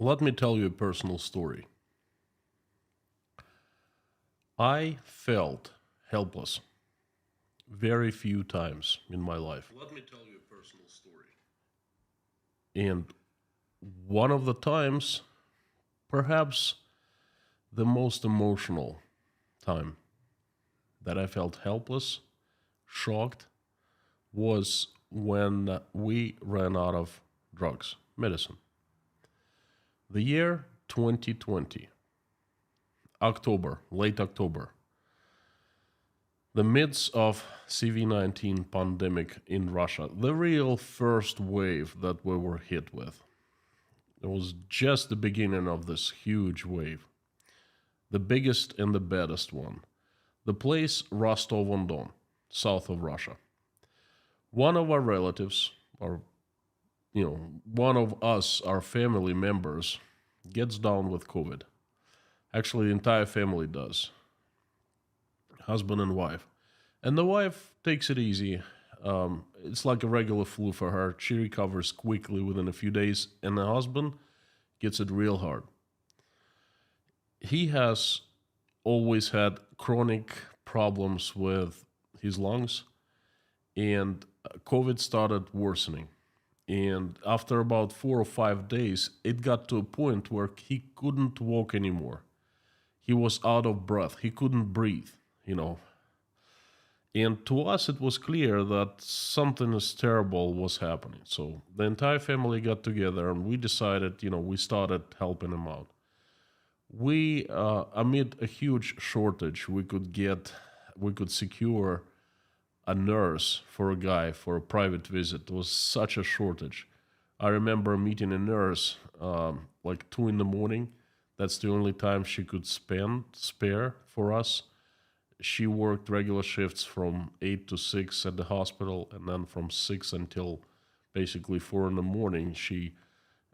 Let me tell you a personal story. I felt helpless very few times in my life. Let me tell you a personal story. And one of the times, perhaps the most emotional time that I felt helpless, shocked, was when we ran out of drugs, medicine. The year 2020, October, late October, the midst of CV-19 pandemic in Russia, the real first wave that we were hit with. It was just the beginning of this huge wave, the biggest and the baddest one. The place Rostov-on-Don, south of Russia. One of our relatives, or one of us, our family members, gets down with COVID. Actually, the entire family does, husband and wife. And the wife takes it easy. It's like a regular flu for her. She recovers quickly within a few days, and the husband gets it real hard. He has always had chronic problems with his lungs, and COVID started worsening. And after about 4 or 5 days, it got to a point where he couldn't walk anymore. He was out of breath. He couldn't breathe, you know. And to us, it was clear that something is terrible was happening. So the entire family got together and we decided, we started helping him out. We, amid a huge shortage, we could secure a nurse for a guy for a private visit. It was such a shortage. I remember meeting a nurse like 2 in the morning. That's the only time she could spare for us. She worked regular shifts from 8 to 6 at the hospital, and then from 6 until basically 4 in the morning, she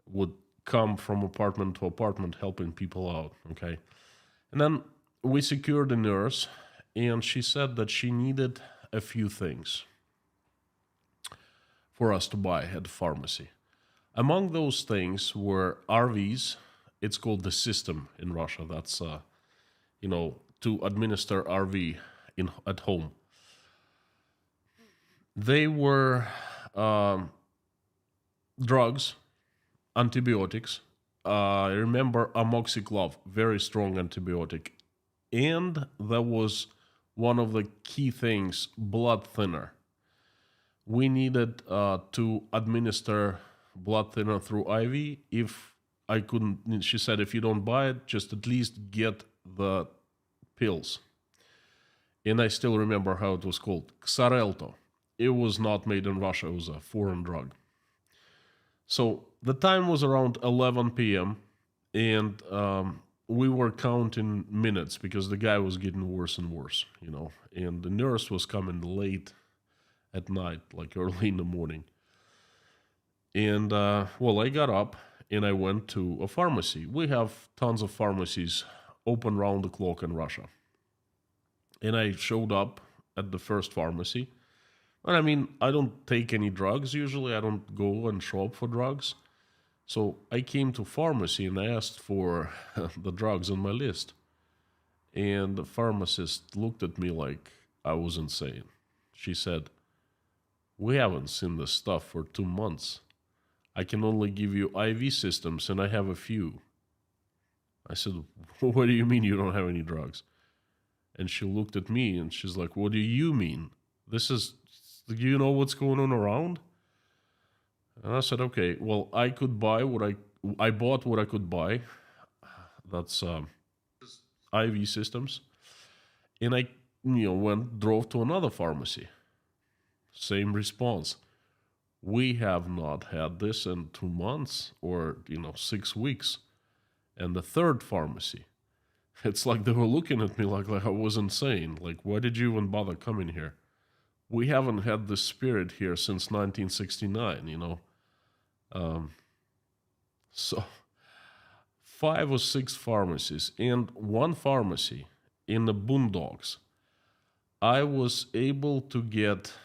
would come from apartment to apartment helping people out, okay? And then we secured a nurse, and she said that she needed a few things for us to buy at the pharmacy. Among those things were RVs. It's called the system in Russia. That's, to administer RV at home. They were drugs, antibiotics. I remember amoxicillin, very strong antibiotic. And there was one of the key things, blood thinner. We needed to administer blood thinner through IV. If I couldn't, she said, if you don't buy it, just at least get the pills. And I still remember how it was called, Xarelto. It was not made in Russia, it was a foreign drug. So the time was around 11 p.m. and we were counting minutes because the guy was getting worse and worse, and the nurse was coming late at night, like early in the morning. And, I got up and I went to a pharmacy. We have tons of pharmacies open round the clock in Russia. And I showed up at the first pharmacy. And I don't take any drugs usually. I don't go and shop for drugs. So I came to pharmacy and I asked for the drugs on my list. And the pharmacist looked at me like I was insane. She said, "We haven't seen this stuff for 2 months. I can only give you IV systems and I have a few." I said, "What do you mean you don't have any drugs?" And she looked at me and she's like, "What do you mean? Do you know what's going on around?" And I said, "Okay, well, I bought what I could buy. That's IV systems." And I, drove to another pharmacy. Same response. "We have not had this in 2 months or, 6 weeks. And the third pharmacy, it's like they were looking at me like I was insane. Like, why did you even bother coming here? We haven't had this spirit here since 1969, So 5 or 6 pharmacies and one pharmacy in the boondocks. I was able to get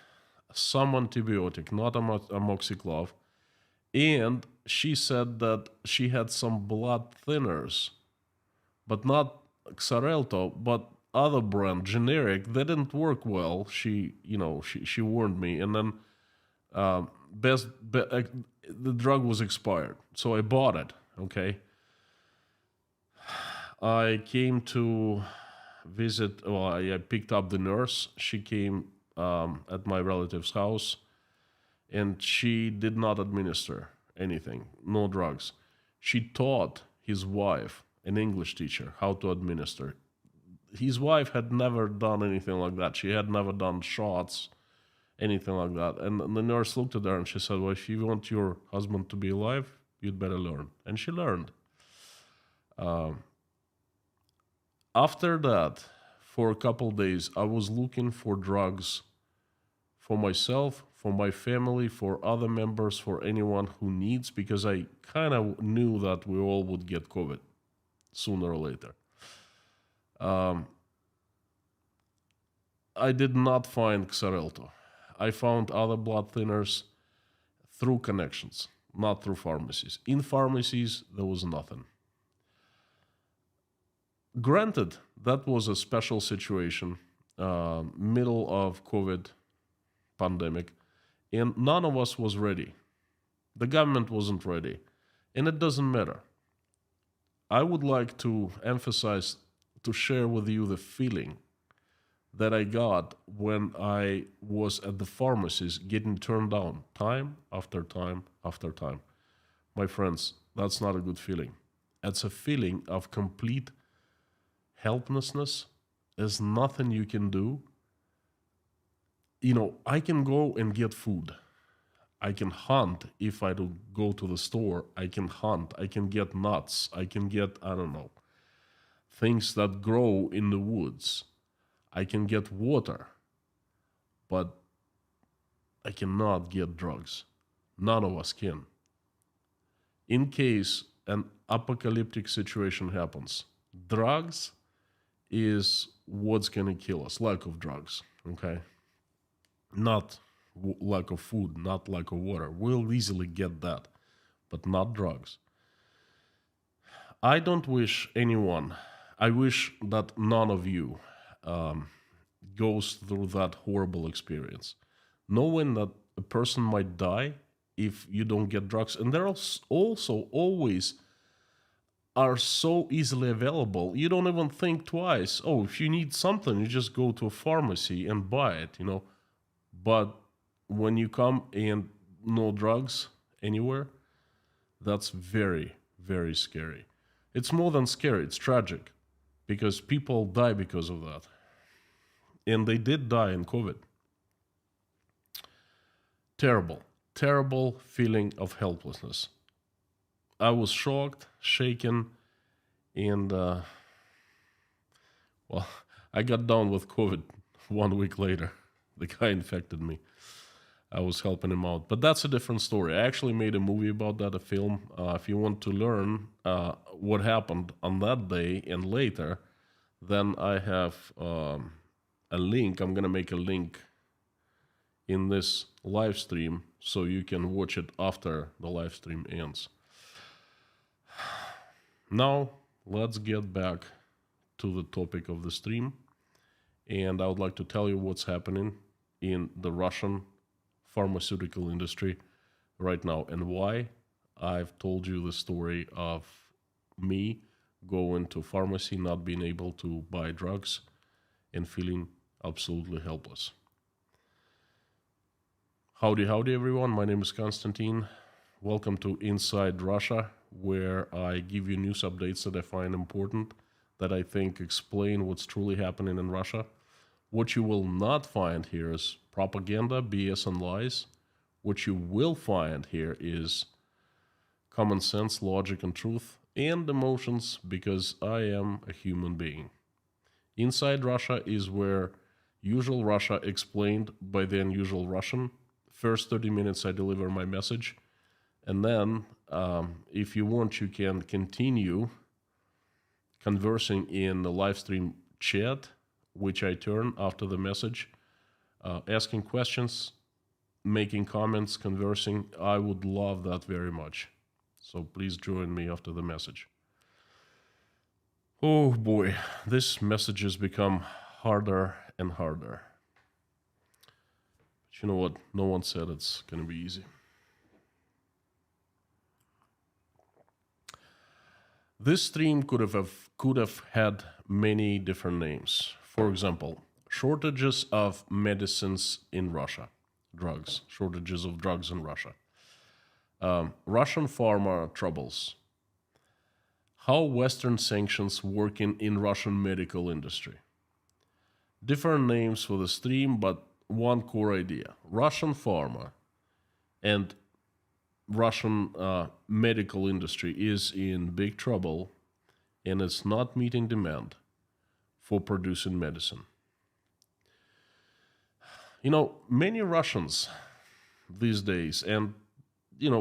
some antibiotic, not amoxicillin, and she said that she had some blood thinners, but not Xarelto, but other brand, generic. They didn't work well. She warned me, and then the drug was expired, so I bought it. Okay, I came to visit. Well, I picked up the nurse. She came at my relative's house, and she did not administer anything, no drugs. She taught his wife, an English teacher, how to administer. His wife had never done anything like that. She had never done shots, anything like that. And the nurse looked at her and she said, well, if you want your husband to be alive, you'd better learn. And she learned. After that, for a couple days, I was looking for drugs for myself, for my family, for other members, for anyone who needs, because I kind of knew that we all would get COVID sooner or later. I did not find Xarelto. I found other blood thinners through connections, not through pharmacies. In pharmacies, there was nothing. Granted, that was a special situation, middle of COVID pandemic, and none of us was ready. The government wasn't ready, and it doesn't matter. I would like to emphasize, to share with you the feeling that I got when I was at the pharmacies getting turned down time after time after time. My friends, that's not a good feeling. It's a feeling of complete helplessness. There's nothing you can do. I can go and get food. I can hunt if I do go to the store. I can hunt. I can get nuts. I can get, I don't know, things that grow in the woods. I can get water, but I cannot get drugs. None of us can. In case an apocalyptic situation happens, drugs is what's going to kill us. Lack of drugs, okay? Not lack of food, not lack of water. We'll easily get that, but not drugs. I don't wish anyone, I wish that none of you goes through that horrible experience, knowing that a person might die if you don't get drugs. And they're also always are so easily available. You don't even think twice. Oh, if you need something, you just go to a pharmacy and buy it, But when you come and no drugs anywhere, that's very, very scary. It's more than scary, it's tragic, because people die because of that. And they did die in COVID. Terrible, terrible feeling of helplessness. I was shocked, shaken, and, I got down with COVID 1 week later. The guy infected me. I was helping him out. But that's a different story. I actually made a movie about that, a film. If you want to learn what happened on that day and later, then I have a link. I'm going to make a link in this live stream so you can watch it after the live stream ends. Now, let's get back to the topic of the stream. And I would like to tell you what's happening in the Russian pharmaceutical industry right now and why I've told you the story of me going to pharmacy, not being able to buy drugs, and feeling absolutely helpless. Howdy, everyone. My name is Konstantin. Welcome to Inside Russia, where I give you news updates that I find important, that I think explain what's truly happening in Russia. What you will not find here is propaganda, BS, and lies. What you will find here is common sense, logic, and truth, and emotions, because I am a human being. Inside Russia is where usual Russia explained by the unusual Russian. First 30 minutes I deliver my message, and then if you want, you can continue conversing in the live stream chat, which I turn after the message, asking questions, making comments, conversing. I would love that very much. So please join me after the message. Oh boy, this message has become harder and harder. But you know what? No one said it's going to be easy. This stream could have had many different names. For example, shortages of medicines in Russia, shortages of drugs in Russia, Russian pharma troubles, how Western sanctions work in Russian medical industry. Different names for the stream, but one core idea. Russian pharma and Russian medical industry is in big trouble, and it's not meeting demand for producing medicine. You know, many Russians these days, and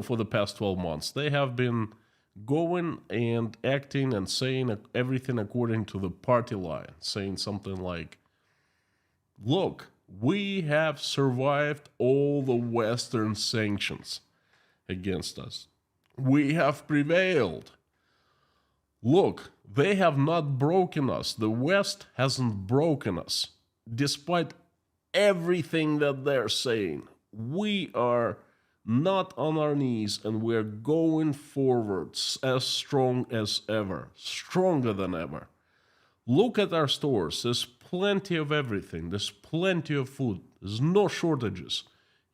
for the past 12 months, they have been going and acting and saying everything according to the party line, saying something like, look, we have survived all the Western sanctions against us. We have prevailed. Look, they have not broken us. The West hasn't broken us. Despite everything that they're saying, we are not on our knees, and we're going forwards as strong as ever, stronger than ever. Look at our stores. There's plenty of everything. There's plenty of food. There's no shortages.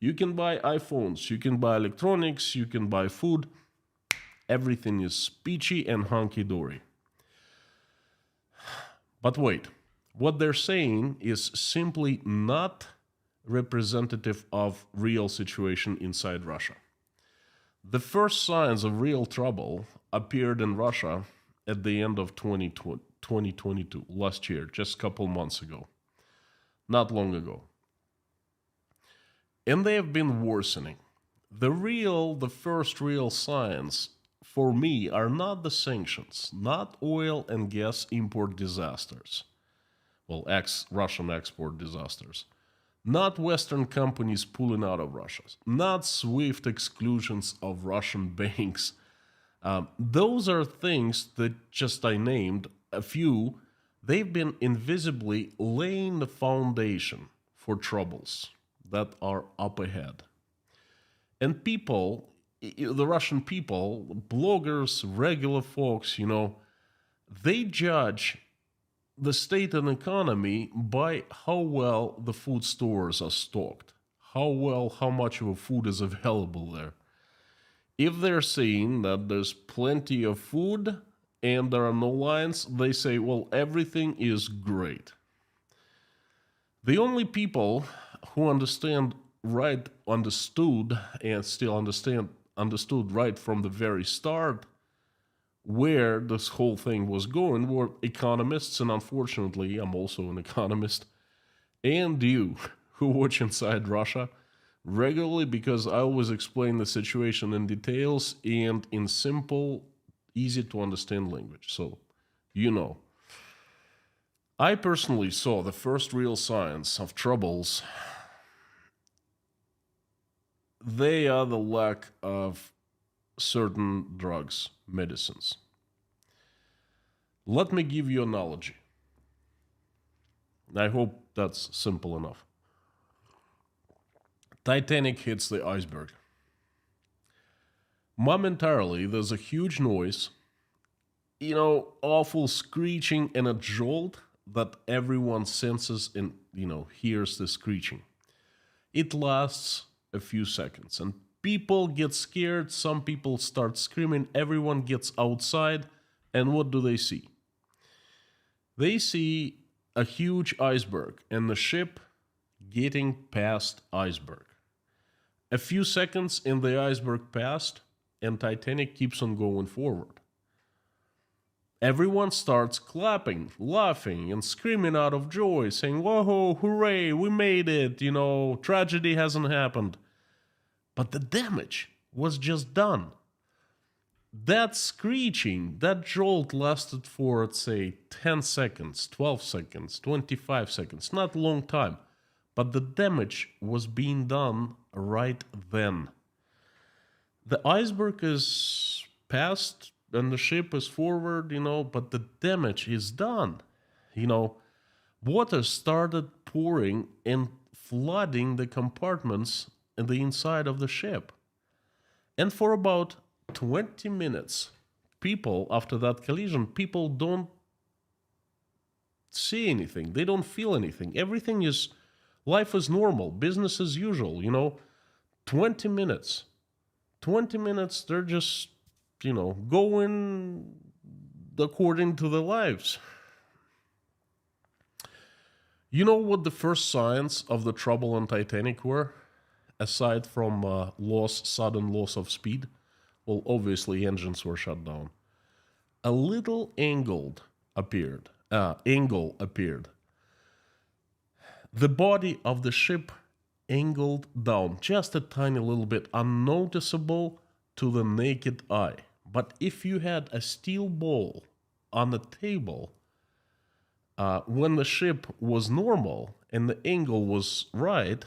You can buy iPhones, you can buy electronics, you can buy food. Everything is peachy and hunky-dory. But wait, what they're saying is simply not representative of real situation inside Russia. The first signs of real trouble appeared in Russia at the end of 2022, last year, just a couple months ago, not long ago. And they have been worsening. The first real signs for me are not the sanctions, not oil and gas import disasters, well, Russian export disasters, not Western companies pulling out of Russia, not swift exclusions of Russian banks. Those are things that just I named a few. They've been invisibly laying the foundation for troubles that are up ahead. And people, the Russian people, bloggers, regular folks, they judge the state and economy by how well the food stores are stocked, how much of a food is available there. If they're saying that there's plenty of food and there are no lines, they say, well, everything is great. The only people who understood and still understood right from the very start where this whole thing was going were economists, and unfortunately, I'm also an economist, and you who watch Inside Russia regularly, because I always explain the situation in details and in simple, easy to understand language. So, I personally saw the first real signs of troubles. They are the lack of certain drugs, medicines. Let me give you an analogy. I hope that's simple enough. Titanic hits the iceberg. Momentarily, there's a huge noise, awful screeching and a jolt that everyone senses and, hears the screeching. It lasts a few seconds, and people get scared, some people start screaming, everyone gets outside, and what do they see? They see a huge iceberg and the ship getting past iceberg. A few seconds and the iceberg passed, and Titanic keeps on going forward. Everyone starts clapping, laughing, and screaming out of joy, saying, whoa, hooray, we made it, tragedy hasn't happened. But the damage was just done. That screeching, that jolt lasted for, let's say, 10 seconds, 12 seconds, 25 seconds, not a long time. But the damage was being done right then. The iceberg is passed and the ship is forward, but the damage is done. You know, water started pouring and flooding the compartments in the inside of the ship. And for about 20 minutes, after that collision, people don't see anything. They don't feel anything. Life is normal, business as usual, 20 minutes. 20 minutes, they're just, going according to their lives. You know what the first signs of the trouble on Titanic were? Aside from sudden loss of speed? Well, obviously engines were shut down. A little angle appeared. The body of the ship angled down just a tiny little bit, unnoticeable to the naked eye. But if you had a steel ball on the table, when the ship was normal and the angle was right,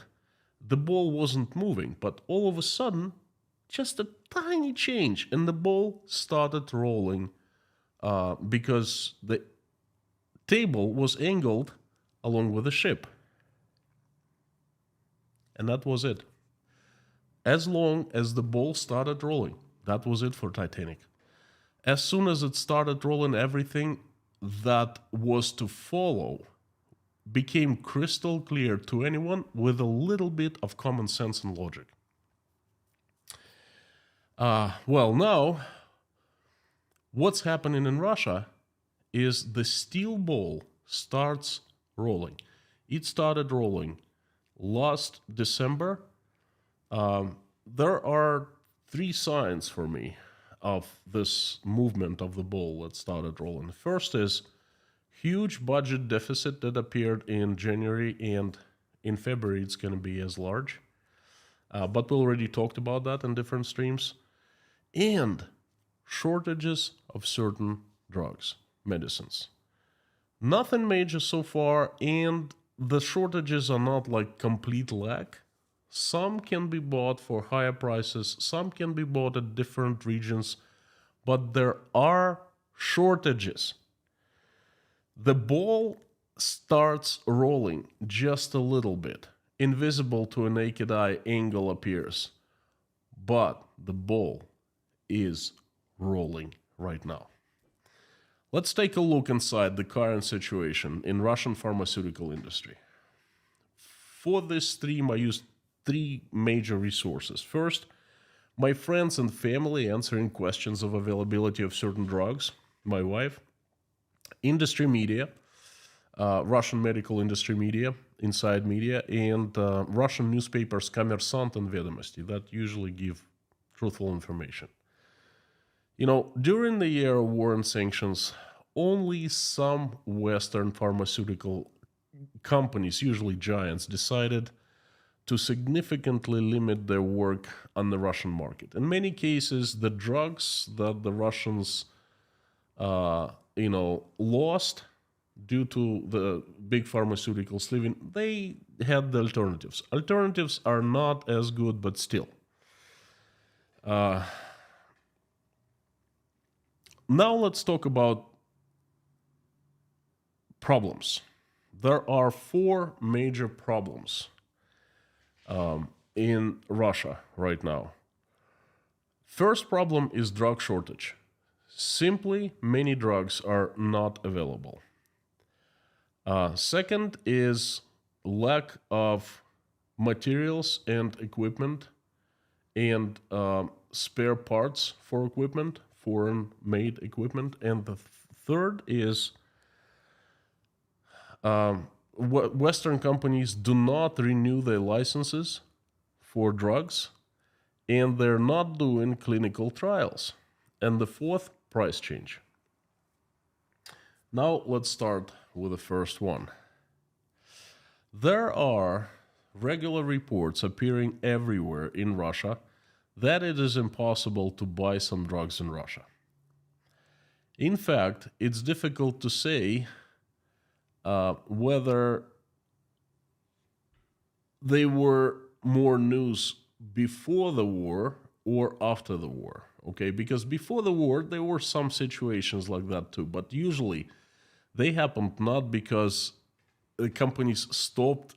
the ball wasn't moving. But all of a sudden, just a tiny change, and the ball started rolling because the table was angled along with the ship. And that was it. As long as the ball started rolling, that was it for Titanic. As soon as it started rolling, everything that was to follow became crystal clear to anyone with a little bit of common sense and logic. Now, what's happening in Russia is the steel ball starts rolling. It started rolling last December. There are 3 signs for me of this movement of the ball that started rolling. First is huge budget deficit that appeared in January, and in February it's going to be as large. But we already talked about that in different streams. And shortages of certain drugs, medicines. Nothing major so far, and the shortages are not like complete lack. Some can be bought for higher prices, some can be bought at different regions, but there are shortages. The ball starts rolling just a little bit. Invisible to a naked eye angle appears, but the ball is rolling right now. Let's take a look inside the current situation in Russian pharmaceutical industry. For this stream, I used 3 major resources. First, my friends and family answering questions of availability of certain drugs, my wife, industry media, Russian medical industry media, inside media, and Russian newspapers Kommersant and Vedomosti that usually give truthful information. During the year of war and sanctions, only some Western pharmaceutical companies, usually giants, decided to significantly limit their work on the Russian market. In many cases, the drugs that the Russians, lost due to the big pharmaceuticals leaving, they had the alternatives. Alternatives are not as good, but still. Now let's talk about problems. There are 4 major problems in Russia right now. First problem is drug shortage. Simply, many drugs are not available. Second is lack of materials and equipment and spare parts for equipment, foreign-made equipment. And the third is Western companies do not renew their licenses for drugs, and they're not doing clinical trials. And the fourth, price change. Now let's start with the first one. There are regular reports appearing everywhere in Russia that it is impossible to buy some drugs in Russia. In fact, it's difficult to say whether they were more news before the war or after the war. okay? Because before the war, there were some situations like that too, but usually they happened not because the companies stopped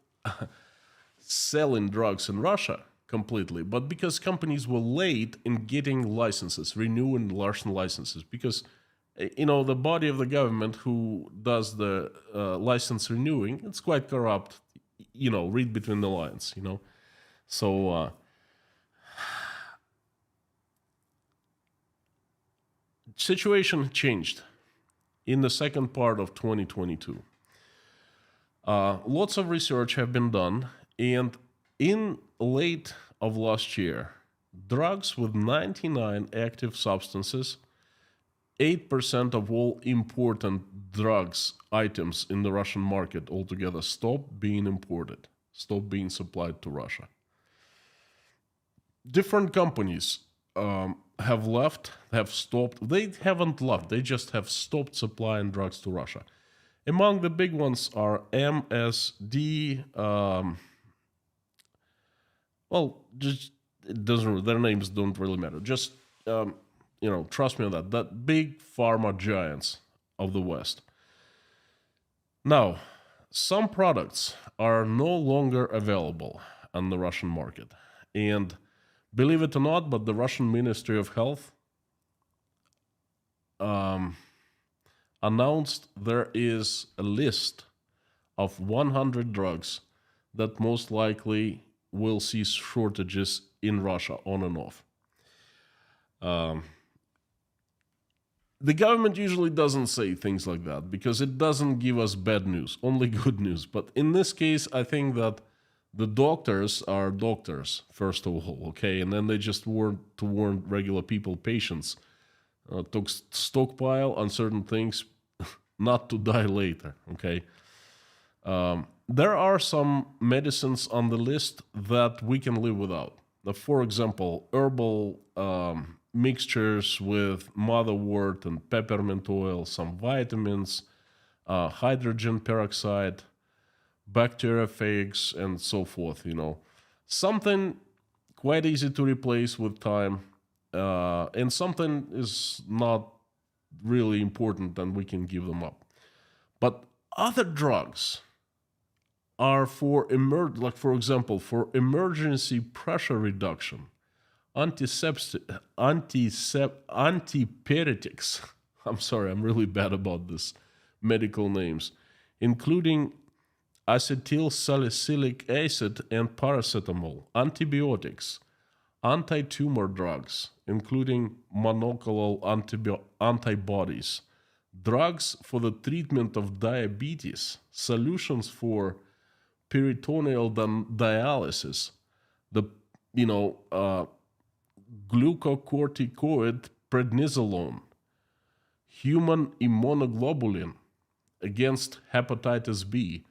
selling drugs in Russia completely, but because companies were late in getting licenses, renewing licenses, because the body of the government who does the license renewing, it's quite corrupt. Read between the lines. So situation changed in the second part of 2022. Lots of research have been done, and in late of last year, drugs with 99 active substances, 8% of all important drugs items in the Russian market altogether stopped being imported, stopped being supplied to Russia. Different companies have stopped. They haven't left. They just have stopped supplying drugs to Russia. Among the big ones are MSD. Just it doesn't. Their names don't really matter. Just trust me on that. That big pharma giants of the West. Now, some products are no longer available on the Russian market, and believe it or not, but the Russian Ministry of Health announced there is a list of 100 drugs that most likely will see shortages in Russia on and off. The government usually doesn't say things like that because it doesn't give us bad news, only good news. But in this case, I think that the doctors are doctors, first of all, okay? And then they just warn regular people, patients, to stockpile on certain things, not to die later, okay? There are some medicines on the list that we can live without. For example, herbal mixtures with motherwort and peppermint oil, some vitamins, hydrogen peroxide, bacteriophages, and so forth, Something quite easy to replace with time, and something is not really important and we can give them up. But other drugs are for for example, for emergency pressure reduction, antipyretics. I'm sorry, I'm really bad about this medical names, including acetyl salicylic acid and paracetamol, antibiotics, anti-tumor drugs, including monoclonal antibodies, drugs for the treatment of diabetes, solutions for peritoneal dialysis, the glucocorticoid prednisolone, human immunoglobulin against hepatitis B.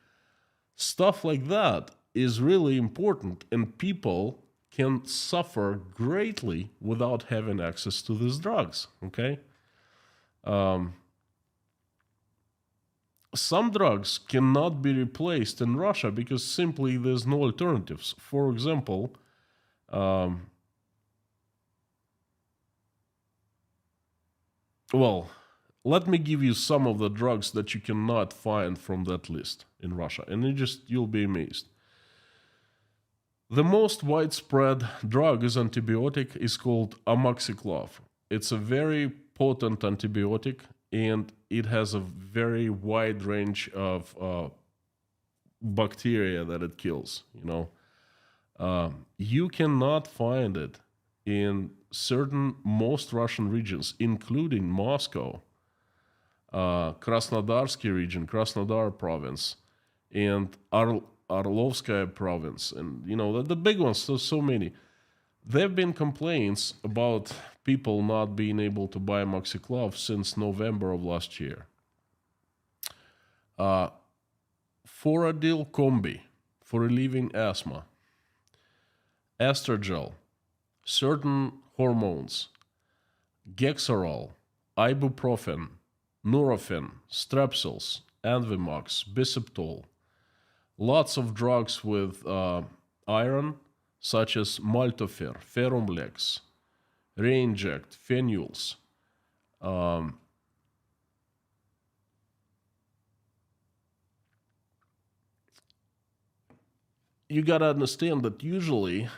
Stuff like that is really important, and people can suffer greatly without having access to these drugs, okay? Some drugs cannot be replaced in Russia because simply there's no alternatives. For example, let me give you some of the drugs that you cannot find from that list in Russia, and you'll be amazed. The most widespread drug is called amoxiclav. It's a very potent antibiotic, and it has a very wide range of bacteria that it kills. You cannot find it in most Russian regions, including Moscow, Krasnodarsky region, Krasnodar province, and Orlovskaya province, and the big ones. So many. There have been complaints about people not being able to buy amoxiclav since November of last year. Foradil Combi for relieving asthma, Estrogel, certain hormones, Gexarol, ibuprofen, Nurofen, Strepsils, Envimox, Biseptol. Lots of drugs with iron, such as Maltofer, Ferrumlex, re-inject, phenyls. Um, you got to understand that usually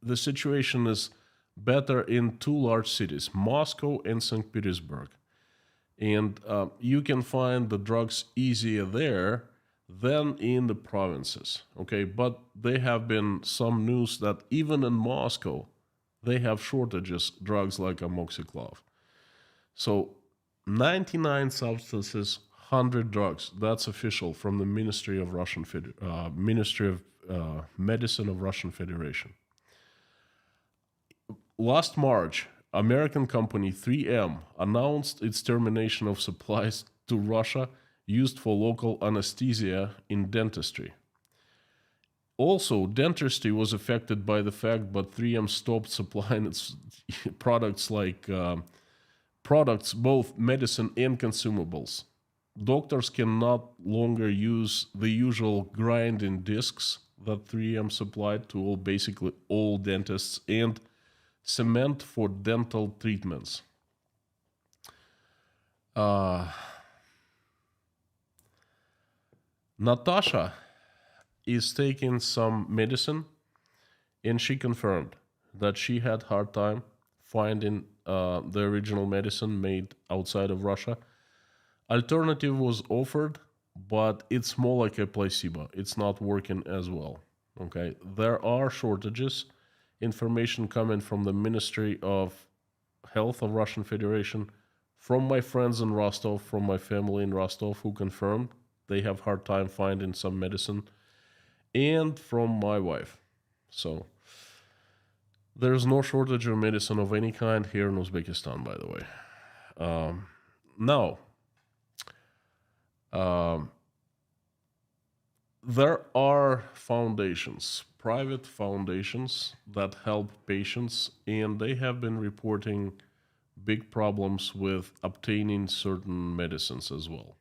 the situation is better in two large cities, Moscow and St. Petersburg. And you can find the drugs easier there than in the provinces. Okay, but there have been some news that even in Moscow, they have shortages, drugs like amoxiclav. So 99 substances, 100 drugs. That's official from the Ministry of Medicine of Russian Federation. Last March, American company 3M announced its termination of supplies to Russia used for local anesthesia in dentistry. Also, dentistry was affected by the fact that 3M stopped supplying its products products, both medicine and consumables. Doctors can not longer use the usual grinding discs that 3M supplied to basically all dentists and cement for dental treatments. Natasha is taking some medicine, and she confirmed that she had hard time finding the original medicine made outside of Russia. Alternative was offered, but it's more like a placebo. It's not working as well. Okay, there are shortages. Information coming from the Ministry of Health of Russian Federation, from my friends in Rostov, from my family in Rostov, who confirmed they have hard time finding some medicine, and from my wife. So there's no shortage of medicine of any kind here in Uzbekistan, by the way. Now, there are foundations, private foundations that help patients, and they have been reporting big problems with obtaining certain medicines as well.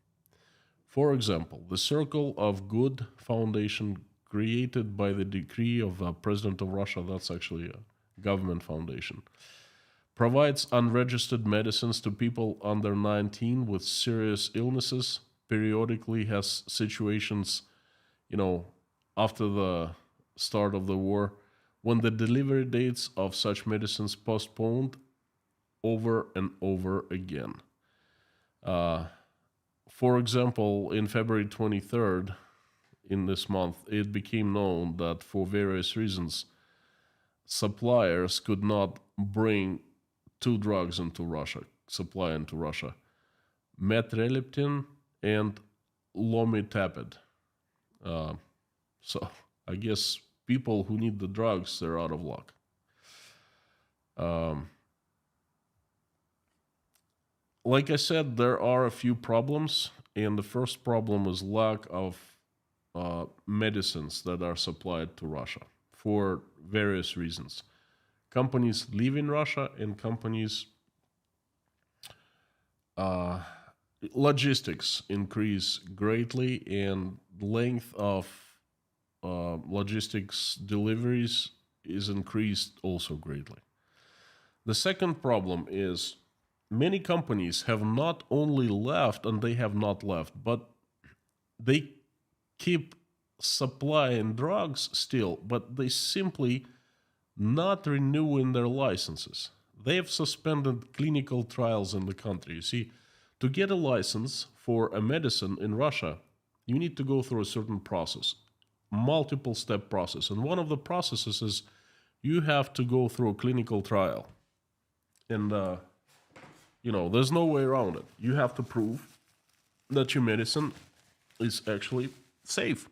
For example, the Circle of Good Foundation, created by the decree of the President of Russia, that's actually a government foundation, provides unregistered medicines to people under 19 with serious illnesses, periodically has situations, after the start of the war, when the delivery dates of such medicines postponed over and over again. For example, in February 23rd, in this month, it became known that for various reasons, suppliers could not bring two drugs into Russia, supply into Russia, metreliptin and lomitapid. So I guess people who need the drugs, they're out of luck. Like I said, there are a few problems, and the first problem is lack of medicines that are supplied to Russia for various reasons. Companies leaving Russia and companies logistics increase greatly, and length of logistics deliveries is increased also greatly. The second problem is many companies have not only left, and they have not left, but they keep supplying drugs still, but they simply not renewing their licenses. They have suspended clinical trials in the country. You see, to get a license for a medicine in Russia, you need to go through a certain process, multiple step process. And one of the processes is you have to go through a clinical trial. And, there's no way around it. You have to prove that your medicine is actually safe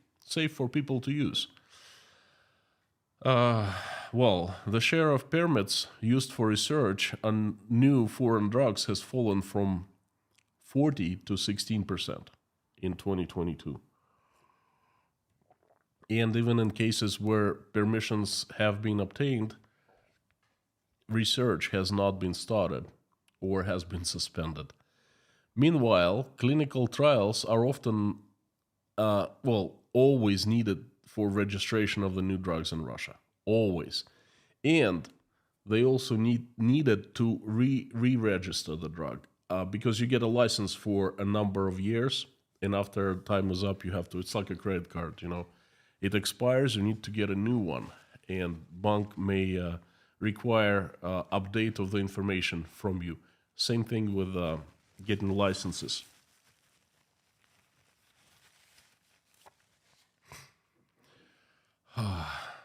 for people to use. The share of permits used for research on new foreign drugs has fallen from 40 to 16% in 2022. And even in cases where permissions have been obtained, research has not been started or has been suspended. Meanwhile, clinical trials are often, always needed for registration of the new drugs in Russia. Always. And they also needed to re-register the drug because you get a license for a number of years, and after time is up, you have to. It's like a credit card, It expires. You need to get a new one, and bank may require update of the information from you. Same thing with getting licenses.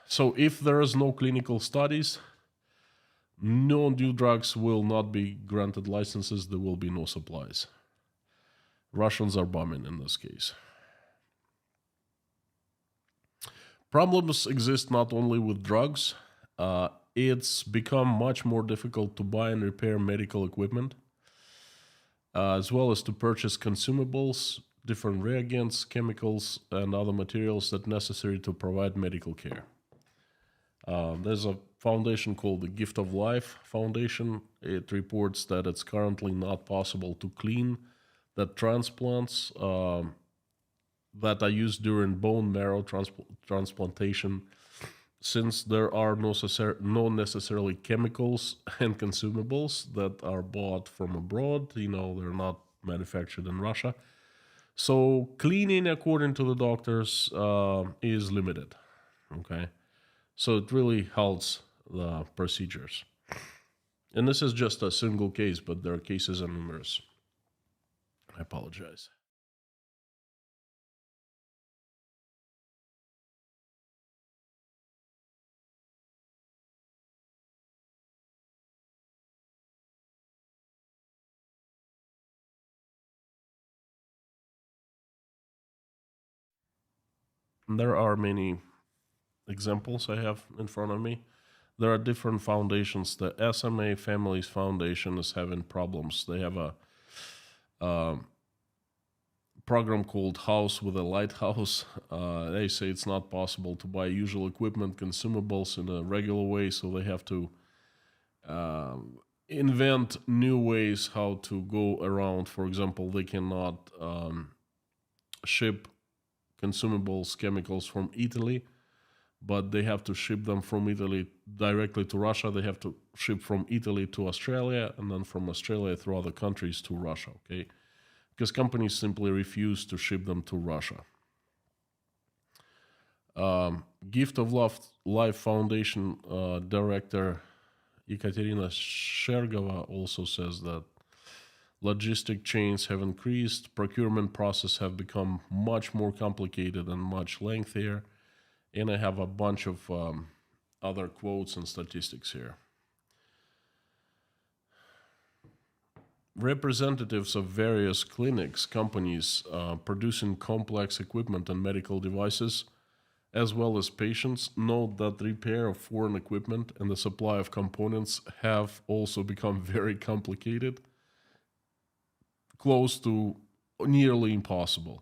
So if there is no clinical studies, no new drugs will not be granted licenses. There will be no supplies. Russians are bombing in this case. Problems exist not only with drugs. It's become much more difficult to buy and repair medical equipment, as well as to purchase consumables, different reagents, chemicals, and other materials that are necessary to provide medical care. There's a foundation called the Gift of Life Foundation. It reports that it's currently not possible to clean the transplants that are used during bone marrow transplantation, since there are no necessarily chemicals and consumables that are bought from abroad. They're not manufactured in Russia. So cleaning, according to the doctors, is limited. Okay. So it really halts the procedures. And this is just a single case, but there are cases and numerous. I apologize. There are many examples I have in front of me. There are different foundations. The SMA Families Foundation is having problems. They have a program called House with a Lighthouse. They say it's not possible to buy usual equipment, consumables in a regular way, so they have to invent new ways how to go around. For example, they cannot ship consumables, chemicals from Italy, but they have to ship them from Italy directly to Russia. They have to ship from Italy to Australia, and then from Australia through other countries to Russia, okay? Because companies simply refuse to ship them to Russia. Gift of Life Foundation director Ekaterina Shergova also says that logistic chains have increased, procurement process have become much more complicated and much lengthier, and I have a bunch of other quotes and statistics here. Representatives of various clinics, companies producing complex equipment and medical devices, as well as patients, note that the repair of foreign equipment and the supply of components have also become very complicated, close to nearly impossible.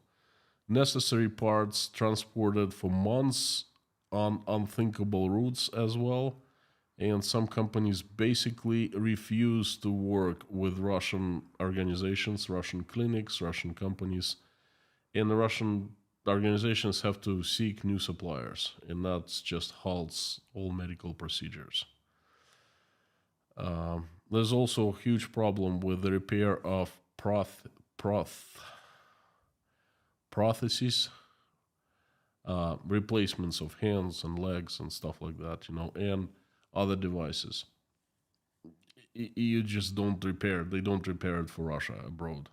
Necessary parts transported for months on unthinkable routes as well. And some companies basically refuse to work with Russian organizations, Russian clinics, Russian companies. And the Russian organizations have to seek new suppliers. And that just halts all medical procedures. There's also a huge problem with the repair of prostheses, replacements of hands and legs and stuff like that, and other devices. You just don't repair. They don't repair it for Russia abroad.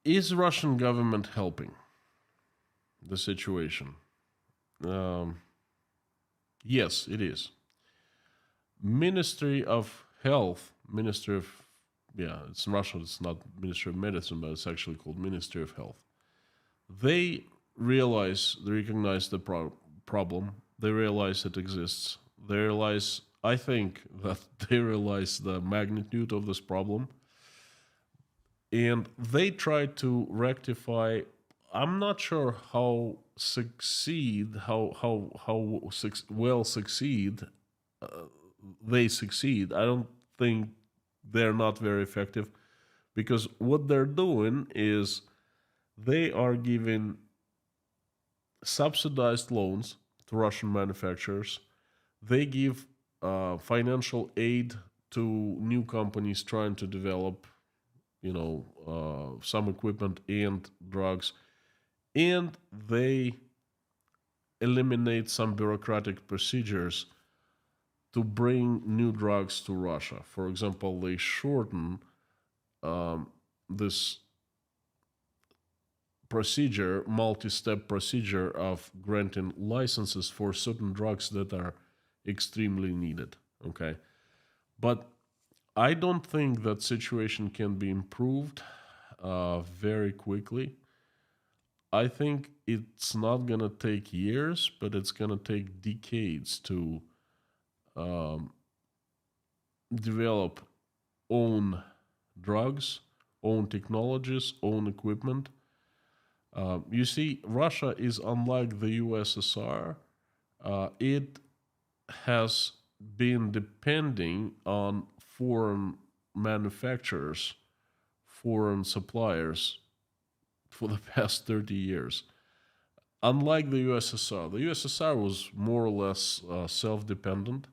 Is Russian government helping the situation? Yes, it is. Ministry of Health, Ministry of, it's in Russian, it's not Ministry of Medicine, but it's actually called Ministry of Health. They recognize the problem. They realize it exists. They realize, I think that they realize the magnitude of this problem. And they try to rectify. I'm not sure how well succeed they succeed. I don't think they're not very effective, because what they're doing is they are giving subsidized loans to Russian manufacturers. They give financial aid to new companies trying to develop, some equipment and drugs, and they eliminate some bureaucratic procedures to bring new drugs to Russia. For example, they shorten this procedure, multi-step procedure of granting licenses for certain drugs that are extremely needed. Okay, but I don't think that situation can be improved very quickly. I think it's not gonna take years, but it's gonna take decades to develop own drugs, own technologies, own equipment. You see, Russia is unlike the USSR. It has been depending on foreign manufacturers, foreign suppliers for the past 30 years. Unlike the USSR was more or less self dependent.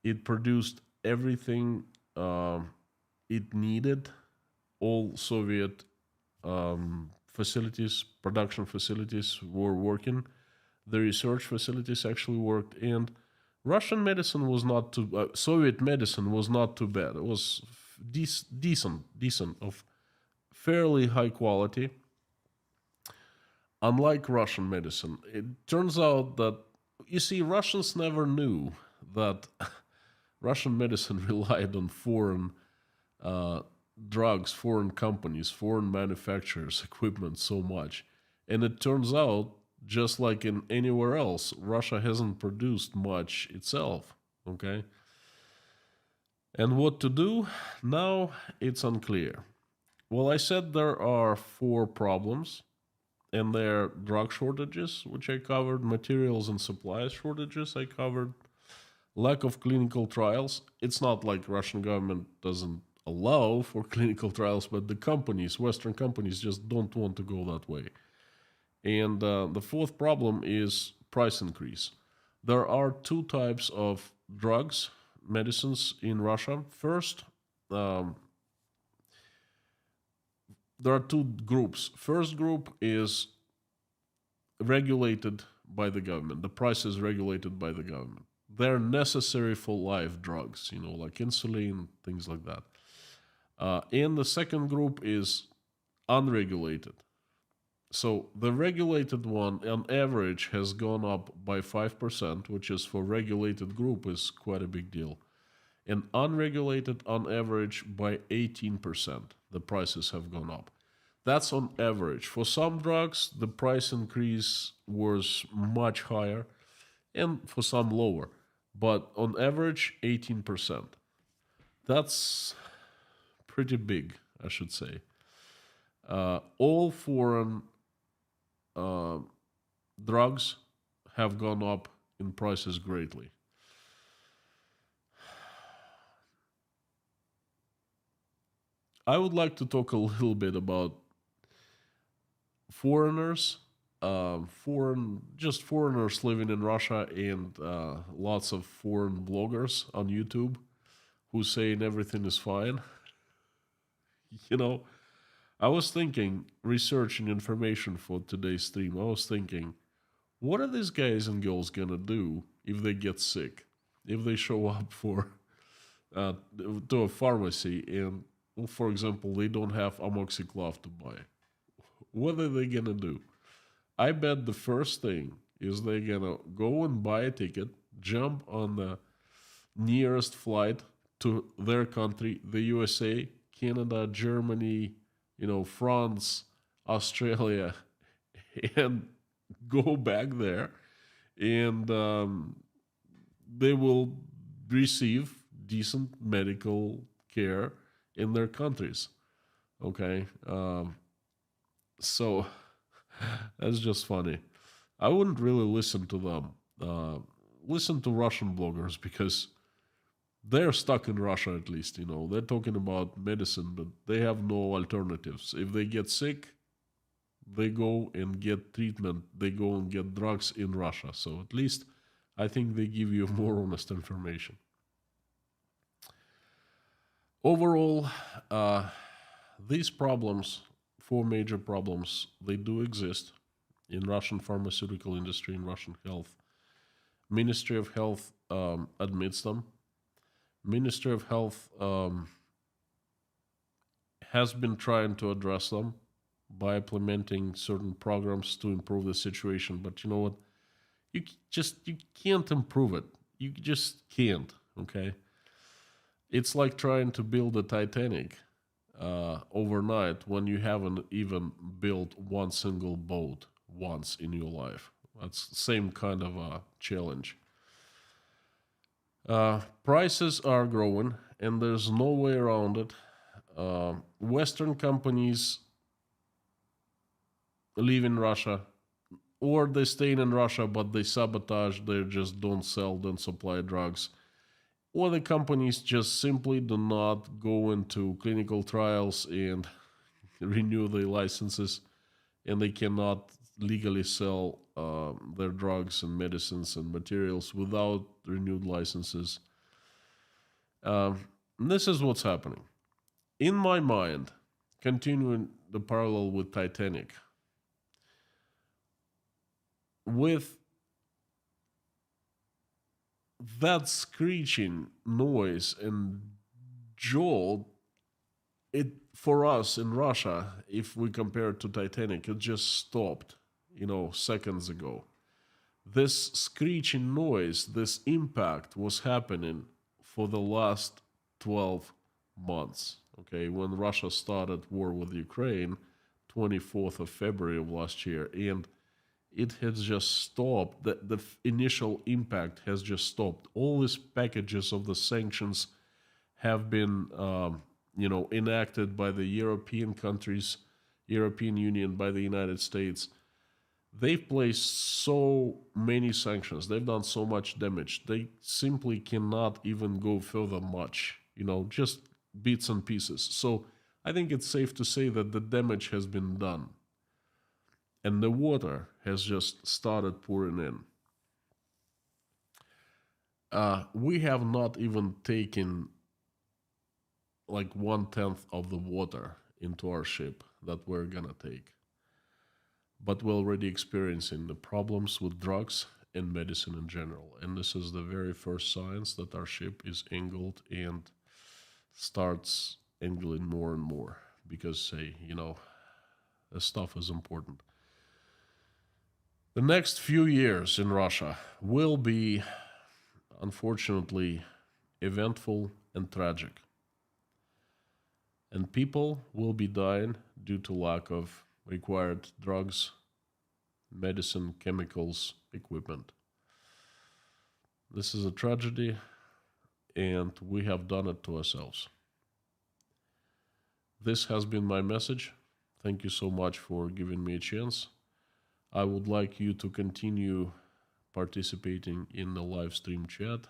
It produced everything it needed. All Soviet facilities, production facilities were working. The research facilities actually worked, and Russian medicine was not too. Soviet medicine was not too bad. It was decent, of fairly high quality. Unlike Russian medicine, it turns out that you see, Russians never knew that Russian medicine relied on foreign uh, drugs, foreign companies, foreign manufacturers, equipment so much. And it turns out, just like in anywhere else, Russia hasn't produced much itself. Okay? And what to do? Now it's unclear. Well, I said there are four problems, and they're drug shortages, which I covered, materials and supplies shortages, I covered, lack of clinical trials. It's not like Russian government doesn't allow for clinical trials, but the companies, Western companies, just don't want to go that way. And the fourth problem is price increase. There are two types of drugs, medicines in Russia. First, um, there are two groups. First group is regulated by the government. The price is regulated by the government. They're necessary for life drugs, like insulin, things like that. And the second group is unregulated. So the regulated one, on average, has gone up by 5%, which is for regulated group is quite a big deal. And unregulated, on average, by 18%, the prices have gone up. That's on average. For some drugs, the price increase was much higher, and for some lower. But on average, 18%. That's pretty big, I should say. All foreign uh, drugs have gone up in prices greatly. I would like to talk a little bit about foreigners, just foreigners living in Russia, and lots of foreign bloggers on YouTube who saying everything is fine. You know, I was thinking, researching information for today's stream, I was thinking, what are these guys and girls gonna do if they get sick? If they show up uh, to a pharmacy and, well, for example, they don't have amoxiclav to buy, what are they gonna do? I bet the first thing is they're gonna go and buy a ticket, jump on the nearest flight to their country, the USA, Canada, Germany, France, Australia, and go back there, and they will receive decent medical care in their countries. Okay, so that's just funny. I wouldn't really listen to them. Listen to Russian bloggers because they're stuck in Russia at least. They're talking about medicine, but they have no alternatives. If they get sick, they go and get treatment, they go and get drugs in Russia. So at least I think they give you more honest information. Overall, these problems, four major problems, they do exist in Russian pharmaceutical industry, in Russian health. Ministry of Health admits them. Ministry of Health has been trying to address them by implementing certain programs to improve the situation. But you know what? You can't improve it. You just can't. Okay. It's like trying to build a Titanic overnight when you haven't even built one single boat once in your life. That's the same kind of a challenge. Prices are growing, and there's no way around it. Western companies live in Russia, or they stay in Russia, but they sabotage, they just don't sell, don't supply drugs. Or the companies just simply do not go into clinical trials and renew their licenses, and they cannot legally sell their drugs and medicines and materials without renewed licenses. This is what's happening. In my mind, continuing the parallel with Titanic, with that screeching noise and jolt, it for us in Russia, if we compare it to Titanic, it just stopped, seconds ago. This screeching noise, this impact was happening for the last 12 months. Okay, when Russia started war with Ukraine, 24th of February of last year, and it has just stopped. The initial impact has just stopped. All these packages of the sanctions have been, enacted by the European countries, European Union, by the United States. They've placed so many sanctions. They've done so much damage. They simply cannot even go further much, just bits and pieces. So I think it's safe to say that the damage has been done. And the water has just started pouring in. We have not even taken like 1/10 of the water into our ship that we're gonna take. But we're already experiencing the problems with drugs and medicine in general. And this is the very first signs that our ship is angled and starts angling more and more because, the stuff is important. The next few years in Russia will be, unfortunately, eventful and tragic. And people will be dying due to lack of required drugs, medicine, chemicals, equipment. This is a tragedy, and we have done it to ourselves. This has been my message. Thank you so much for giving me a chance. I would like you to continue participating in the live stream chat,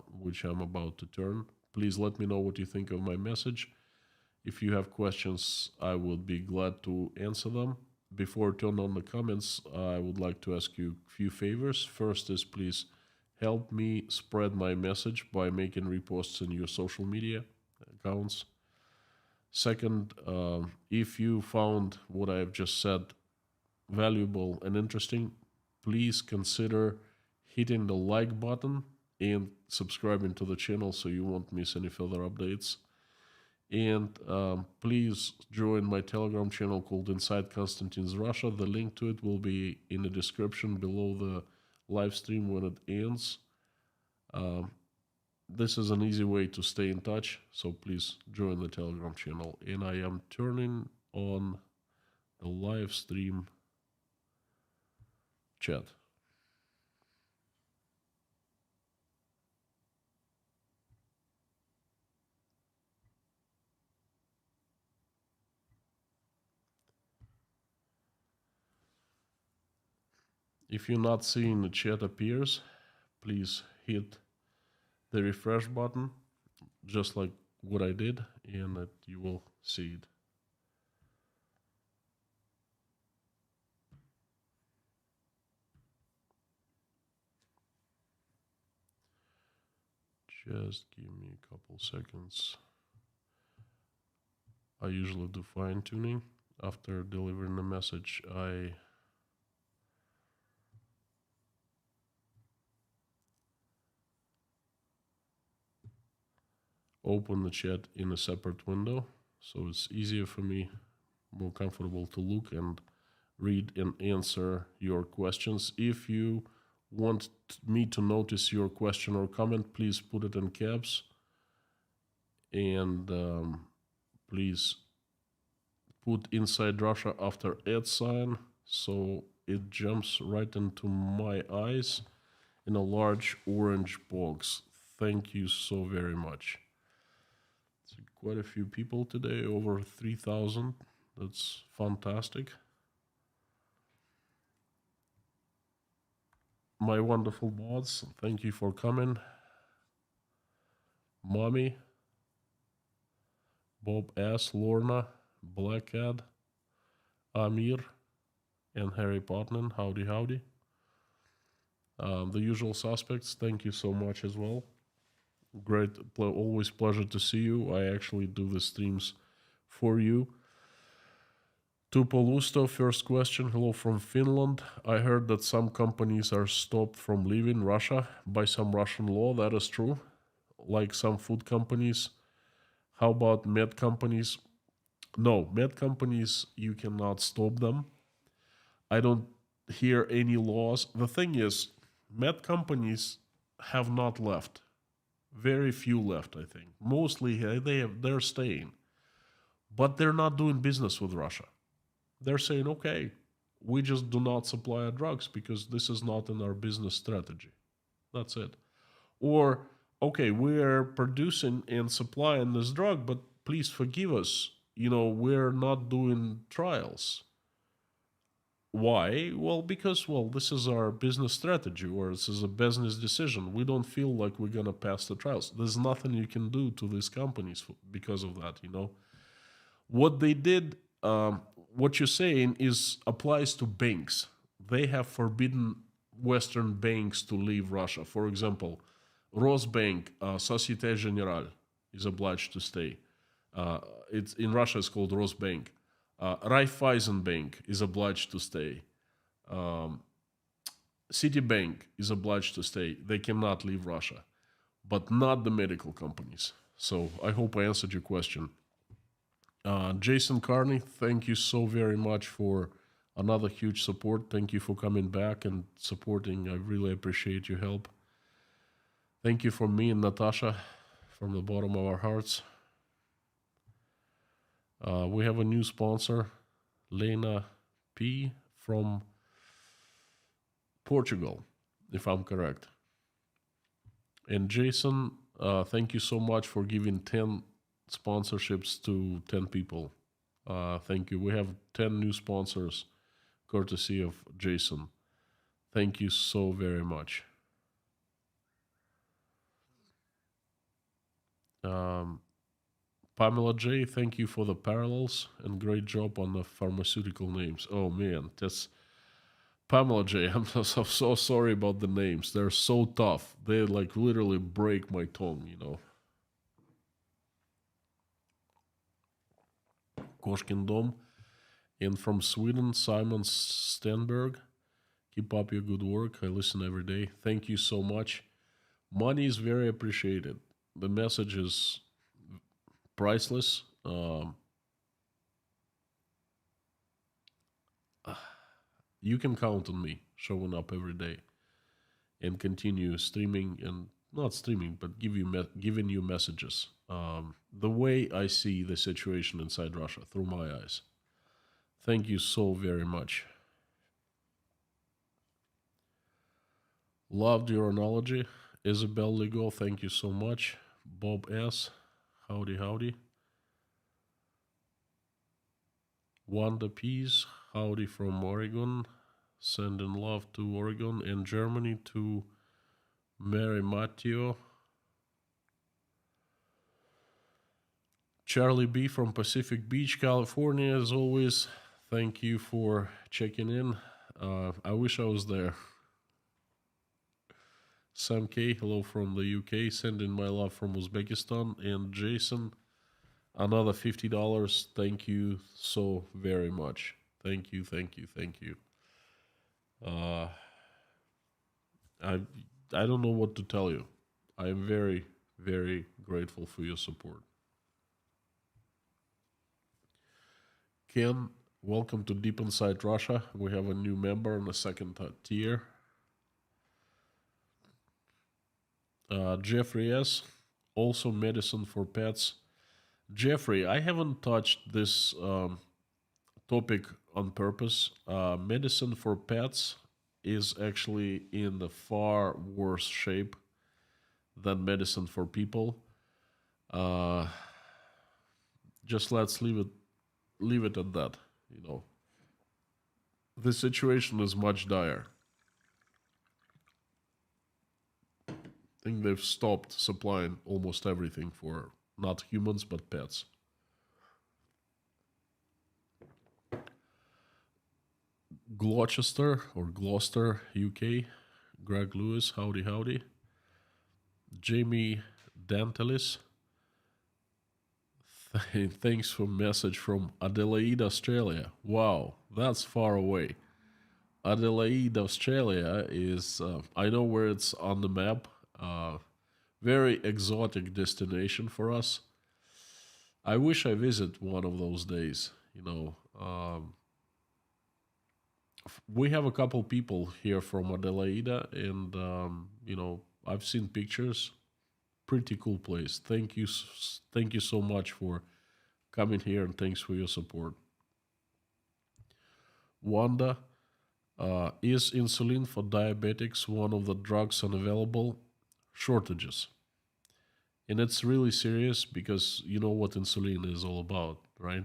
which I'm about to turn. Please let me know what you think of my message. If you have questions, I would be glad to answer them. Before I turn on the comments, I would like to ask you a few favors. First is please help me spread my message by making reposts in your social media accounts. Second, if you found what I've just said valuable and interesting, please consider hitting the like button and subscribing to the channel so you won't miss any further updates. And please join my Telegram channel called Inside Konstantin's Russia. The link to it will be in the description below the live stream when it ends. This is an easy way to stay in touch, so please join the Telegram channel. And I am turning on the live stream chat. If you're not seeing the chat appears, please hit the refresh button, just like what I did, and that you will see it. Just give me a couple seconds. I usually do fine tuning. After delivering a message, I open the chat in a separate window, so it's easier for me, more comfortable to look and read and answer your questions. If you want me to notice your question or comment, please put it in caps, and please put inside Russia after @ so it jumps right into my eyes in a large orange box. Thank you so very much. It's quite a few people today, over 3,000. That's fantastic. My wonderful mods, thank you for coming. Mommy, Bob S., Lorna, Blackhead, Amir, and Harry Potman. Howdy, howdy. The usual suspects, thank you so much as well. Great, always pleasure to see you. I actually do the streams for you. Tupolusto, first question. Hello from Finland. I heard that some companies are stopped from leaving Russia by some Russian law. That is true. Like some food companies. How about med companies? No, med companies, you cannot stop them. I don't hear any laws. The thing is, med companies have not left. Very few left, I think. Mostly they're staying. But they're not doing business with Russia. They're saying, okay, we just do not supply our drugs because this is not in our business strategy. That's it. Or, okay, we're producing and supplying this drug, but please forgive us. We're not doing trials. Why? Well, because, this is our business strategy, or this is a business decision. We don't feel like we're going to pass the trials. There's nothing you can do to these companies because of that, What they did, what you're saying applies to banks. They have forbidden Western banks to leave Russia. For example, Rosbank, Societe Generale is obliged to stay. In Russia, it's called Rosbank. Raiffeisen Bank is obliged to stay. Citibank is obliged to stay. They cannot leave Russia, but not the medical companies. So I hope I answered your question. Jason Carney, thank you so very much for another huge support. Thank you for coming back and supporting. I really appreciate your help. Thank you for me and Natasha from the bottom of our hearts. We have a new sponsor, Lena P. from Portugal, if I'm correct. And Jason, thank you so much for giving 10 sponsorships to 10 people. Thank you. We have 10 new sponsors, courtesy of Jason. Thank you so very much. Pamela J., thank you for the parallels and great job on the pharmaceutical names. Oh man, that's Pamela J., I'm so sorry about the names. They're so tough. They literally break my tongue, Koshkin Dom. And from Sweden, Simon Stenberg. Keep up your good work. I listen every day. Thank you so much. Money is very appreciated. The message is priceless. You can count on me showing up every day and continue streaming, and not streaming, but giving you messages. The way I see the situation inside Russia through my eyes. Thank you so very much. Loved your analogy. Isabel Ligo, thank you so much. Bob S., howdy, howdy. Wanda Pease, howdy from Oregon. Sending love to Oregon and Germany to Mary Matteo. Charlie B. from Pacific Beach, California, as always. Thank you for checking in. I wish I was there. Sam K, hello from the UK, sending my love from Uzbekistan. And Jason, another $50. Thank you so very much. Thank you, thank you, thank you. Uh, I I don't know what to tell you. I am very, very grateful for your support. Ken, welcome to Deep Inside Russia. We have a new member on the second tier. Jeffrey S. Also medicine for pets. Jeffrey, I haven't touched this topic on purpose. Medicine for pets is actually in a far worse shape than medicine for people. Uh, just let's leave it at that. You know, the situation is much dire. I think they've stopped supplying almost everything for not humans but pets. Gloucester or Gloucester, UK. Greg Lewis, howdy howdy. Jamie Dantelis, thanks for message from Adelaide, Australia. Wow, that's far away. Adelaide, Australia is, I know where it's on the map. Very exotic destination for us. I wish I visit one of those days. You know, we have a couple people here from Adelaide, and you know, I've seen pictures. Pretty cool place. Thank you so much for coming here, and thanks for your support. Wanda, is insulin for diabetics one of the drugs unavailable? Shortages. And it's really serious because you know what insulin is all about, right?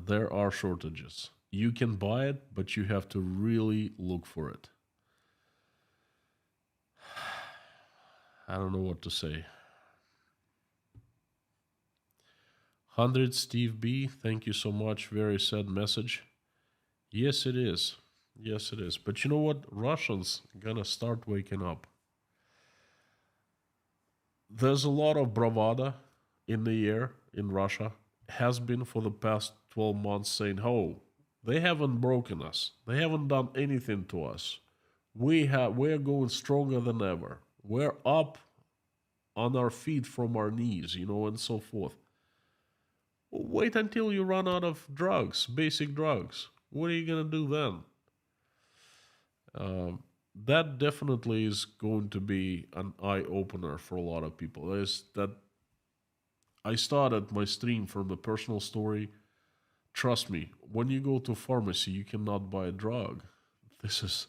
There are shortages. You can buy it, but you have to really look for it. I don't know what to say. 100 Steve B, thank you so much. Very sad message. Yes, it is. Yes, it is. But you know what? Russians gonna start waking up. There's a lot of bravado in the air in Russia. Has been for the past 12 months saying, "Oh, they haven't broken us. They haven't done anything to us. We're going stronger than ever. We're up on our feet from our knees, you know, and so forth." Wait until you run out of drugs, basic drugs. What are you gonna do then? That definitely is going to be an eye opener for a lot of people. Is that I started my stream from the personal story. Trust me, when you go to pharmacy, you cannot buy a drug. This is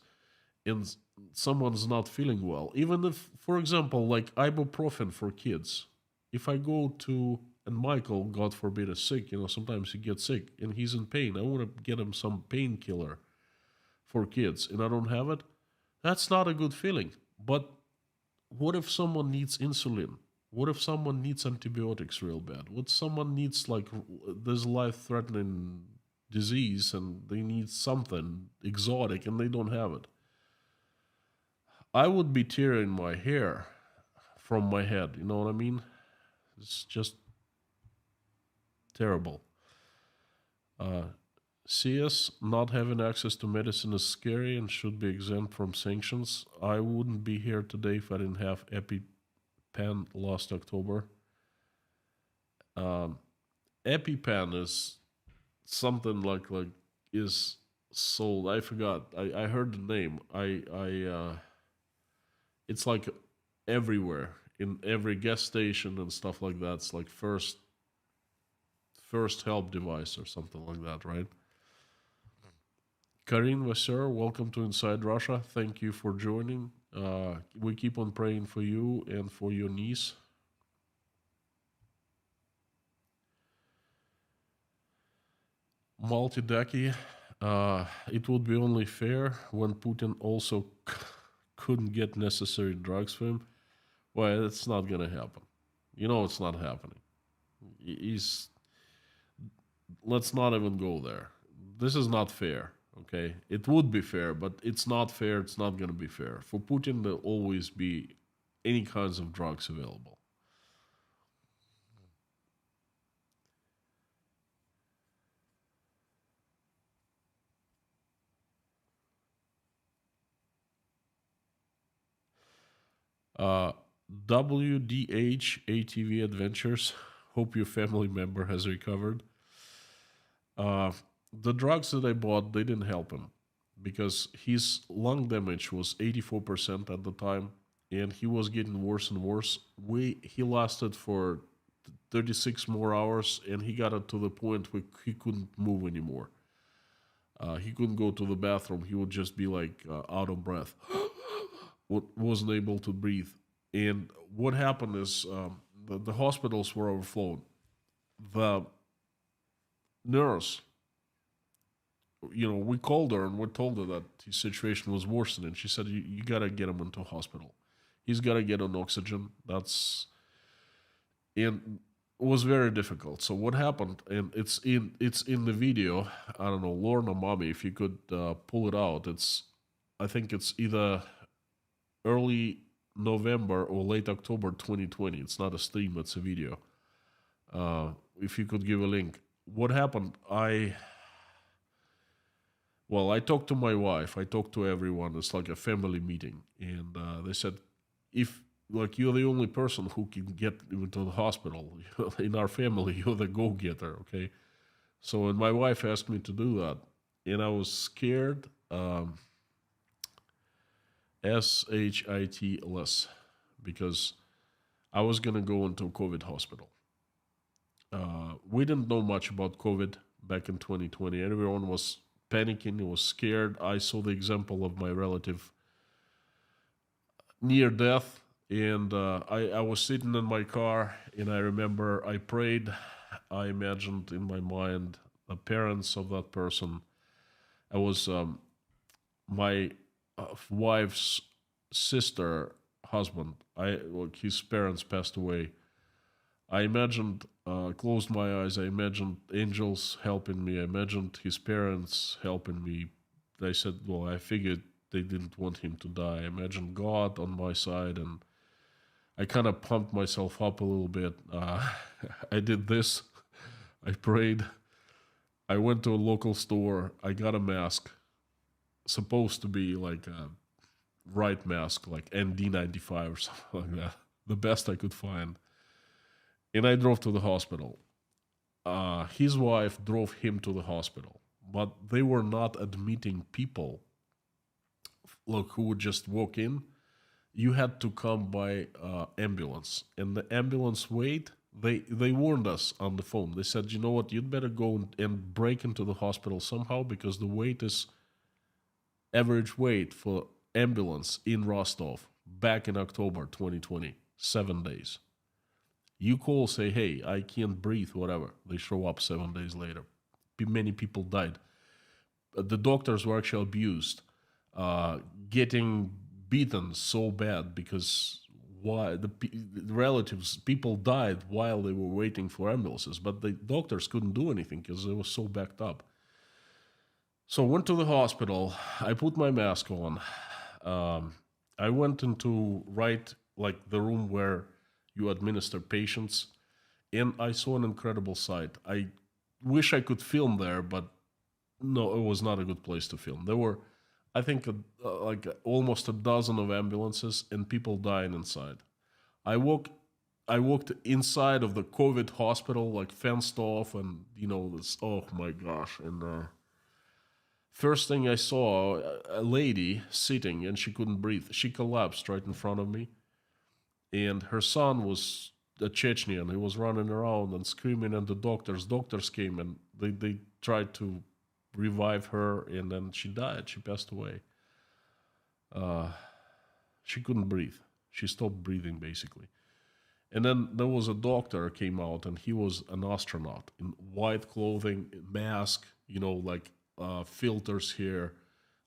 in someone's not feeling well. Even if, for example, like ibuprofen for kids, if I go to and Michael, God forbid, is sick, you know, sometimes he gets sick and he's in pain. I want to get him some painkiller for kids and I don't have it. That's not a good feeling. But what if someone needs insulin? What if someone needs antibiotics real bad? What someone needs like this life-threatening disease and they need something exotic and they don't have it? I would be tearing my hair from my head. You know what I mean? It's just terrible. CS not having access to medicine is scary and should be exempt from sanctions. I wouldn't be here today if I didn't have EpiPen last October. EpiPen is something like is sold. I forgot. I heard the name. It's like everywhere in every gas station and stuff like that. It's like first help device or something like that, right? Karin Vasseur, welcome to Inside Russia. Thank you for joining. We keep on praying for you and for your niece. Multidaki, it would be only fair when Putin also couldn't get necessary drugs for him. Well, it's not gonna happen. You know it's not happening. He's Let's not even go there. This is not fair. Okay, it would be fair, but it's not fair. It's not going to be fair for Putin. There'll always be any kinds of drugs available. Uh, WDH ATV Adventures. Hope your family member has recovered. Uh, the drugs that I bought, they didn't help him because his lung damage was 84% at the time, and he was getting worse and worse. He lasted for 36 more hours, and he got it to the point where he couldn't move anymore. He couldn't go to the bathroom. He would just be like out of breath, wasn't able to breathe. And what happened is the hospitals were overflowed. The nurse, we called her and we told her that his situation was worsening. She said, "You gotta get him into hospital. He's gotta get on oxygen." And it was very difficult. So what happened? And it's in the video. I don't know, Lorna, mommy, if you could pull it out. I think it's either early November or late October 2020. It's not a stream; it's a video. If you could give a link. What happened? I talked to my wife. I talked to everyone. It's like a family meeting, and they said, if like you're the only person who can get into the hospital in our family, you're the go-getter. Okay, so when my wife asked me to do that, and I was scared, SHIT-less, because I was gonna go into a COVID hospital. We didn't know much about COVID back in 2020. Everyone was panicking, was scared. I saw the example of my relative near death, and I was sitting in my car, and I remember I prayed. I imagined in my mind the parents of that person. I was my wife's sister, husband. His parents passed away. I imagined, closed my eyes. I imagined angels helping me. I imagined his parents helping me. They said, well, I figured they didn't want him to die. I imagined God on my side, and I kind of pumped myself up a little bit. I did this. I prayed. I went to a local store. I got a mask, supposed to be like a right mask, like ND95 or something like that. The best I could find. And I drove to the hospital. His wife drove him to the hospital, but they were not admitting people, look, who would just walk in. You had to come by ambulance, and the ambulance wait. They warned us on the phone. They said, you know what, you'd better go and break into the hospital somehow, because the wait is average wait for ambulance in Rostov back in October 2020, 7 days. You call, say, hey, I can't breathe, whatever. They show up 7 days later. Many people died. The doctors were actually abused, getting beaten so bad because the relatives, people died while they were waiting for ambulances, but the doctors couldn't do anything because they were so backed up. So I went to the hospital. I put my mask on. I went into the room where you administer patients, and I saw an incredible sight. I wish I could film there, but no, it was not a good place to film. There were, I think, almost a dozen of ambulances and people dying inside. I walked inside of the COVID hospital, like fenced off, and this. Oh my gosh! And first thing I saw, a lady sitting and she couldn't breathe. She collapsed right in front of me, and her son was a Chechnyan. He was running around and screaming, and the doctors came, and they tried to revive her, and then she died. She passed away. She couldn't breathe. She stopped breathing, basically. And then there was a doctor came out, and he was an astronaut in white clothing, mask, filters here,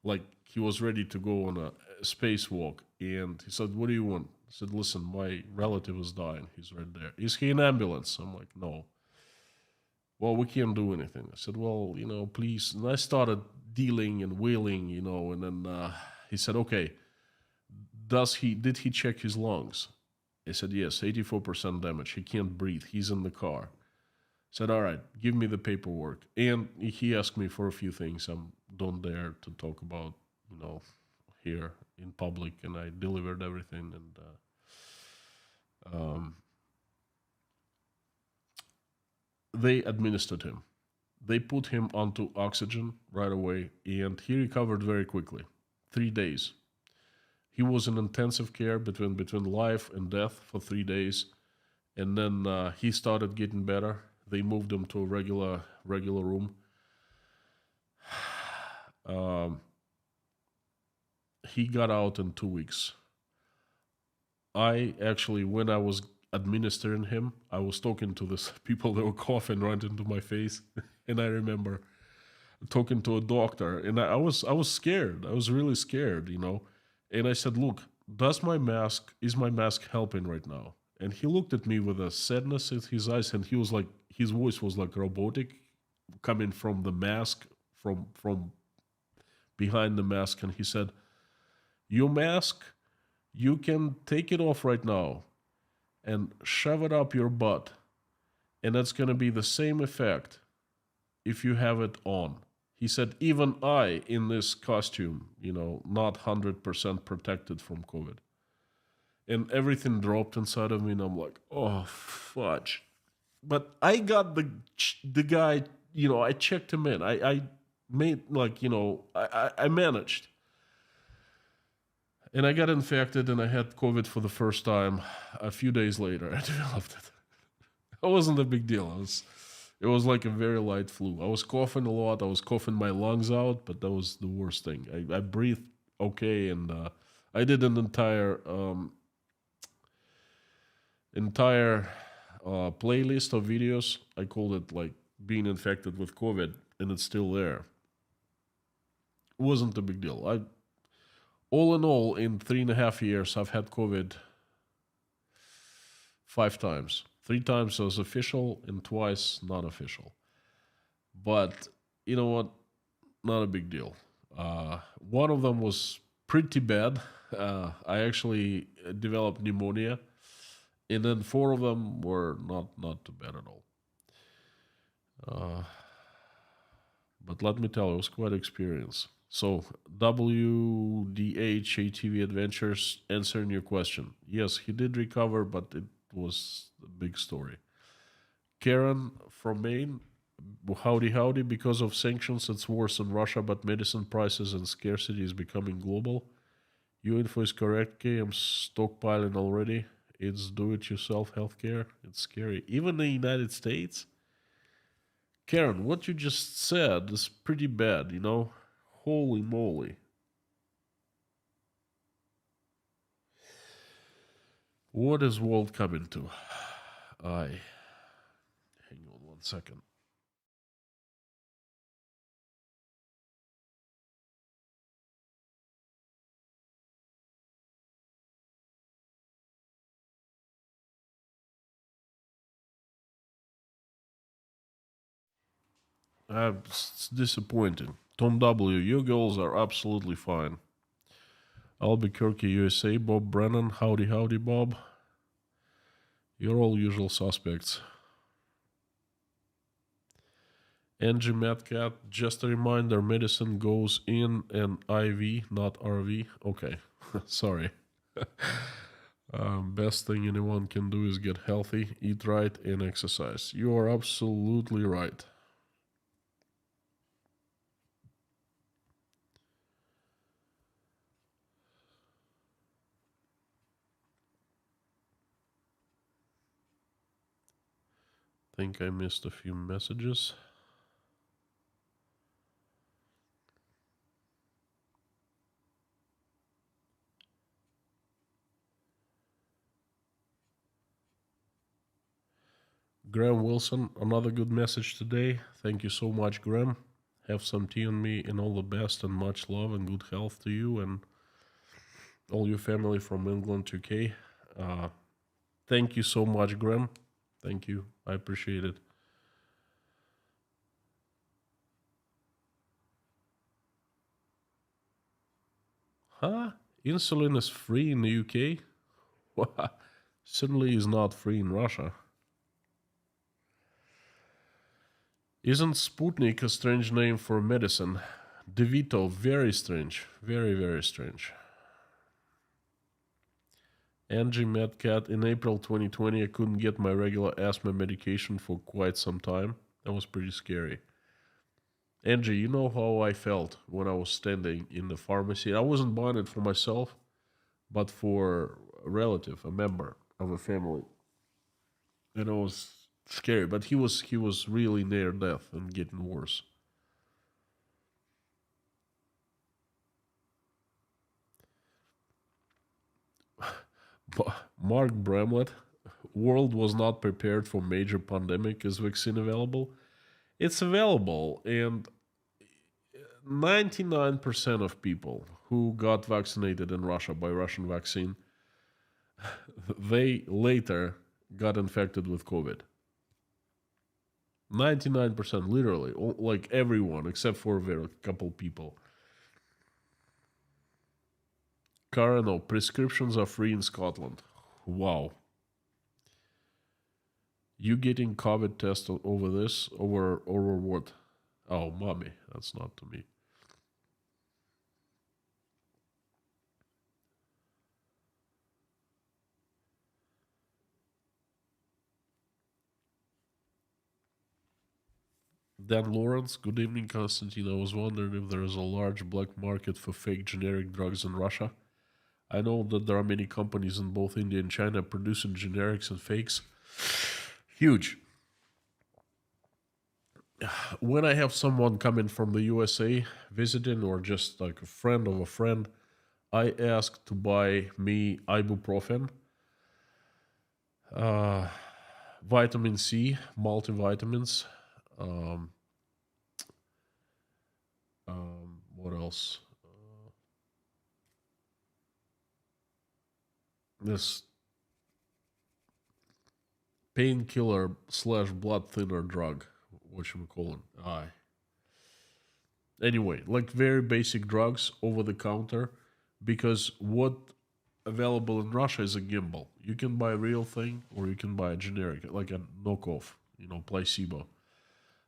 like he was ready to go on a spacewalk. And he said, "What do you want?" I said, "Listen, my relative is dying. He's right there. Is he in ambulance?" I'm like, "No." "Well, we can't do anything." I said, "Well, please." And I started dealing and wheeling, and then he said, okay, did he check his lungs? I said, yes, 84% damage. He can't breathe. He's in the car. Said, all right, give me the paperwork. And he asked me for a few things I don't dare to talk about, here in public. And I delivered everything. And they administered him. They put him onto oxygen right away. And he recovered very quickly. 3 days. He was in intensive care between life and death for 3 days. And then he started getting better. They moved him to a regular room. He got out in 2 weeks. I actually, when I was administering him, I was talking to this people that were coughing right into my face, and I remember talking to a doctor, and I was scared. I was really scared, And I said, "Look, is my mask helping right now?" And he looked at me with a sadness in his eyes, and he was like, his voice was like robotic, coming from the mask, from behind the mask, and he said, "Your mask, you can take it off right now and shove it up your butt, and that's going to be the same effect if you have it on." He said, even I, in this costume, not 100% protected from COVID. And everything dropped inside of me, and I'm like, oh, fudge. But I got the guy, I checked him in. I made, I managed. And I got infected, and I had COVID for the first time. A few days later, I developed it. It wasn't a big deal. It was like a very light flu. I was coughing a lot. I was coughing my lungs out, but that was the worst thing. I breathed okay, and I did an entire playlist of videos. I called it like being infected with COVID, and it's still there. It wasn't a big deal. All in all, in 3.5 years, I've had COVID 5 times. 3 times was official and twice not official. But you know what? Not a big deal. One of them was pretty bad. I actually developed pneumonia. And then 4 of them were not too bad at all. But let me tell you, it was quite an experience. So, WDH ATV Adventures, answering your question. Yes, he did recover, but it was a big story. Karen from Maine, howdy. Because of sanctions, it's worse in Russia, but medicine prices and scarcity is becoming global. Your info is correct, K. I'm stockpiling already. It's do-it-yourself healthcare. It's scary. Even in the United States? Karen, what you just said is pretty bad, Holy moly. What is world coming to? Hang on 1 second. It's disappointing. Tom W., your goals are absolutely fine. Albuquerque, USA, Bob Brennan, howdy, Bob. You're all usual suspects. Angie Metcat, just a reminder, medicine goes in an IV, not RV. Okay, sorry. Best thing anyone can do is get healthy, eat right, and exercise. You are absolutely right. Think I missed a few messages. Graham Wilson, another good message today. Thank you so much, Graham. Have some tea on me, and all the best and much love and good health to you and all your family from England to UK. Thank you so much, Graham. Thank you. I appreciate it. Huh? Insulin is free in the UK? Certainly is not free in Russia. Isn't Sputnik a strange name for medicine? DeVito, very strange. Very, very strange. Angie Medcat, in April 2020, I couldn't get my regular asthma medication for quite some time. That was pretty scary. Angie, you know how I felt when I was standing in the pharmacy. I wasn't buying it for myself, but for a relative, a member of a family. And it was scary, but he was really near death and getting worse. Mark Bramlett, world was not prepared for major pandemic. Is vaccine available? It's available, and 99% of people who got vaccinated in Russia by Russian vaccine, they later got infected with COVID. 99%, literally, like everyone except for a very couple people. Carano, prescriptions are free in Scotland. Wow. You getting COVID test over this? Over what? Oh, mommy, that's not to me. Dan Lawrence, good evening, Constantine. I was wondering if there is a large black market for fake generic drugs in Russia. I know that there are many companies in both India and China producing generics and fakes. Huge. When I have someone coming from the USA visiting or just like a friend of a friend, I ask to buy me ibuprofen, uh, vitamin C, multivitamins. Um, what else? This painkiller slash blood thinner drug. What should we call it? Aye. Anyway, like very basic drugs over the counter, because what available in Russia is a gimbal. You can buy a real thing or you can buy a generic, like a knockoff, placebo.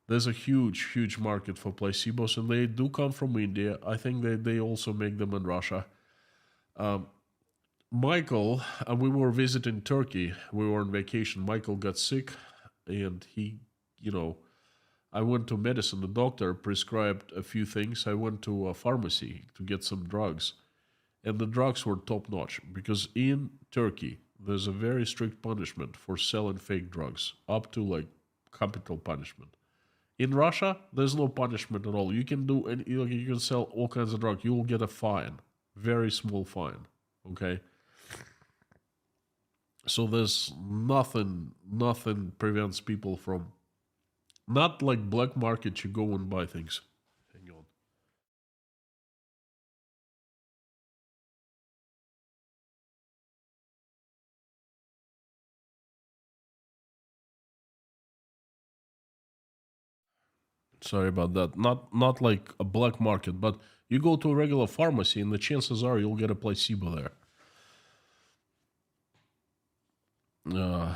There's a huge, huge market for placebos, and they do come from India. I think they also make them in Russia. Um, Michael, we were visiting Turkey. We were on vacation. Michael got sick, and you know, I went to medicine. The doctor prescribed a few things. I went to a pharmacy to get some drugs, and the drugs were top notch because in Turkey there's a very strict punishment for selling fake drugs, up to like capital punishment. In Russia, there's no punishment at all. You can do and you can sell all kinds of drugs. You will get a fine, very small fine. Okay, so there's nothing prevents people from not like black market. You go and buy things. Hang on. Sorry about that. Not like a black market, but you go to a regular pharmacy, and the chances are you'll get a placebo there. Uh,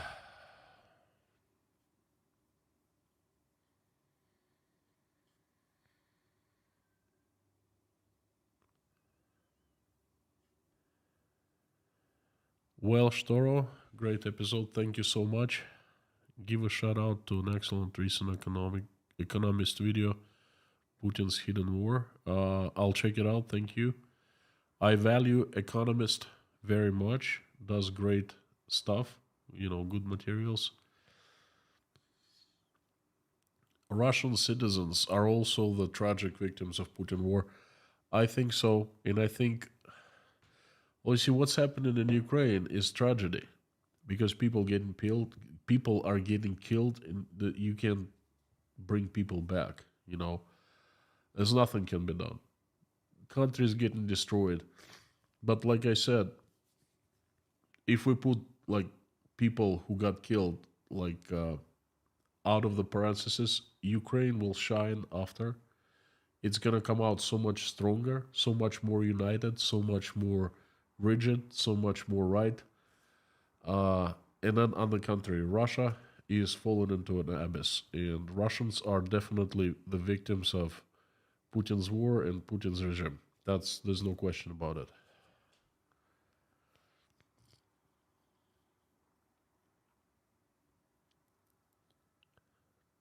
Welsh Toro, great episode. Thank you so much. Give a shout out to an excellent recent economist video, Putin's Hidden War. I'll check it out. Thank you. I value Economist very much. Does great stuff. Good materials. Russian citizens are also the tragic victims of Putin war. I think so, and I think, well, you see, what's happening in Ukraine is tragedy because people are getting killed, and you can't bring people back. There's nothing can be done. Country is getting destroyed, but like I said, if we put like people who got killed like out of the parentheses, Ukraine will shine after. it's gonna come out so much stronger, so much more united, so much more rigid, so much more right. Uh, and then on the contrary, Russia is fallen into an abyss, and Russians are definitely the victims of Putin's war and Putin's regime. There's no question about it.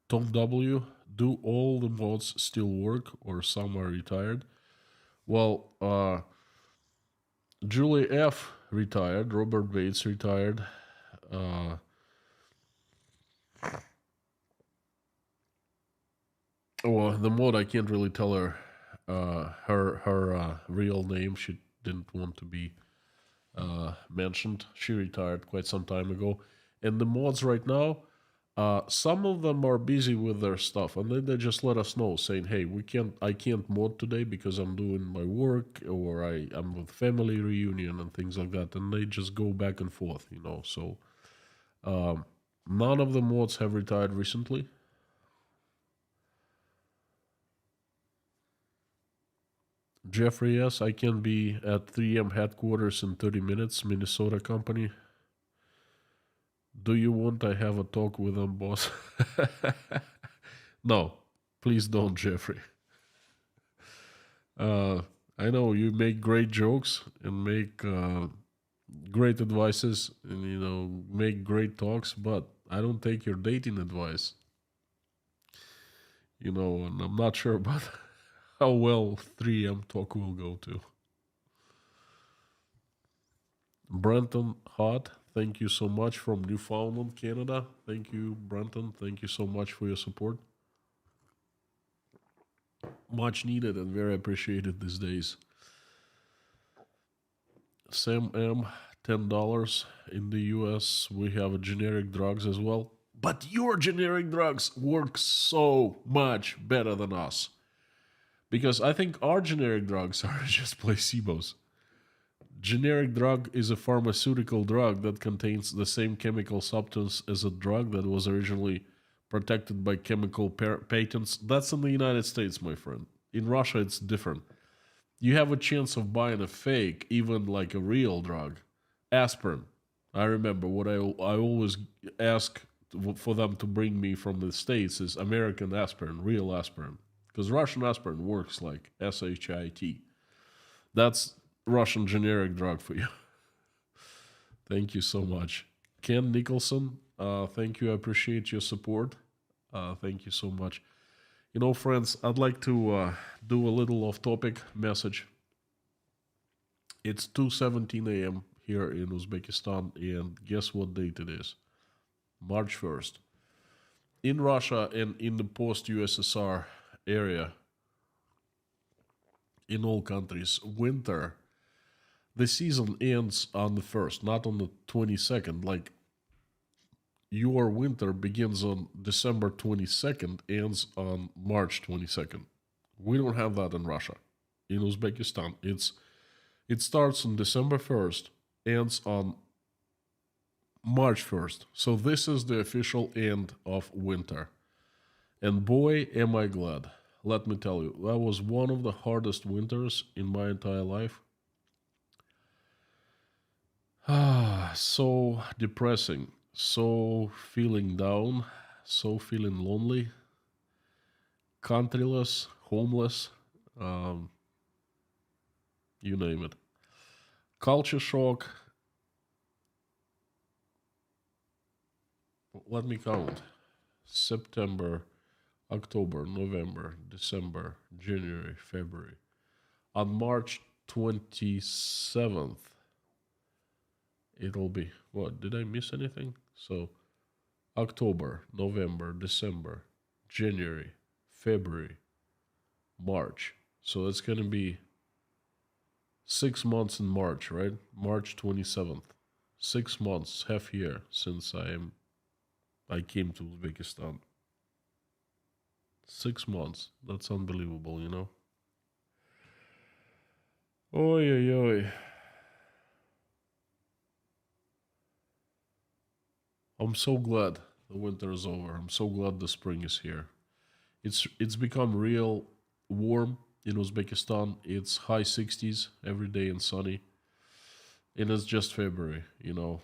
Tom W, do all the mods still work or some are retired? Well, Julie F retired, Robert Bates retired. Uh, well, the mod I can't really tell her her real name. She didn't want to be mentioned. She retired quite some time ago. And the mods right now, some of them are busy with their stuff, and then they just let us know, saying, "Hey, I can't mod today because I'm doing my work, or I'm with family reunion and things like that." And they just go back and forth, you know. So none of the mods have retired recently. Jeffrey, yes, I can be at 3M headquarters in 30 minutes, Minnesota company. Do you want I have a talk with them, boss? No, please don't, Jeffrey. Uh, I know you make great jokes and make great advices and, you know, make great talks, but I don't take your dating advice. You know, and I'm not sure about how well 3M talk will go to. Brenton Hart, thank you so much from Newfoundland, Canada. Thank you, Brenton. Thank you so much for your support. Much needed and very appreciated these days. Sam M, $10 in the US. We have generic drugs as well. But your generic drugs work so much better than us. Because I think our generic drugs are just placebos. Generic drug is a pharmaceutical drug that contains the same chemical substance as a drug that was originally protected by chemical patents. That's in the United States, my friend. In Russia, it's different. You have a chance of buying a fake, even like a real drug. Aspirin. I remember what I always ask for them to bring me from the States is American aspirin, real aspirin. Because Russian aspirin works like SHIT. That's Russian generic drug for you. Thank you so much. Ken Nicholson, thank you. I appreciate your support. Thank you so much. You know, friends, I'd like to do a little off-topic message. It's 2:17 a.m. here in Uzbekistan, and guess what date it is? March 1st. In Russia and in the post-USSR area, in all countries, winter, the season ends on the 1st, not on the 22nd. Like, your winter begins on December 22nd, ends on March 22nd. We don't have that in Russia. In Uzbekistan, it starts on December 1st, ends on March 1st. So this is the official end of winter. And boy, am I glad. Let me tell you, that was one of the hardest winters in my entire life. So depressing, so feeling down, so feeling lonely, countryless, homeless, um, you name it. Culture shock. Let me count. September, October, November, December, January, February. On March 27th, it'll be, what, did I miss anything? So, October, November, December, January, February, March. So that's going to be 6 months in March, right? March 27th. 6 months, half year since I came to Uzbekistan. 6 months. That's unbelievable, you know? Oi, oi, oi. I'm so glad the winter is over. I'm so glad the spring is here. It's become real warm in Uzbekistan. It's high 60s every day and sunny. And it's just February, you know.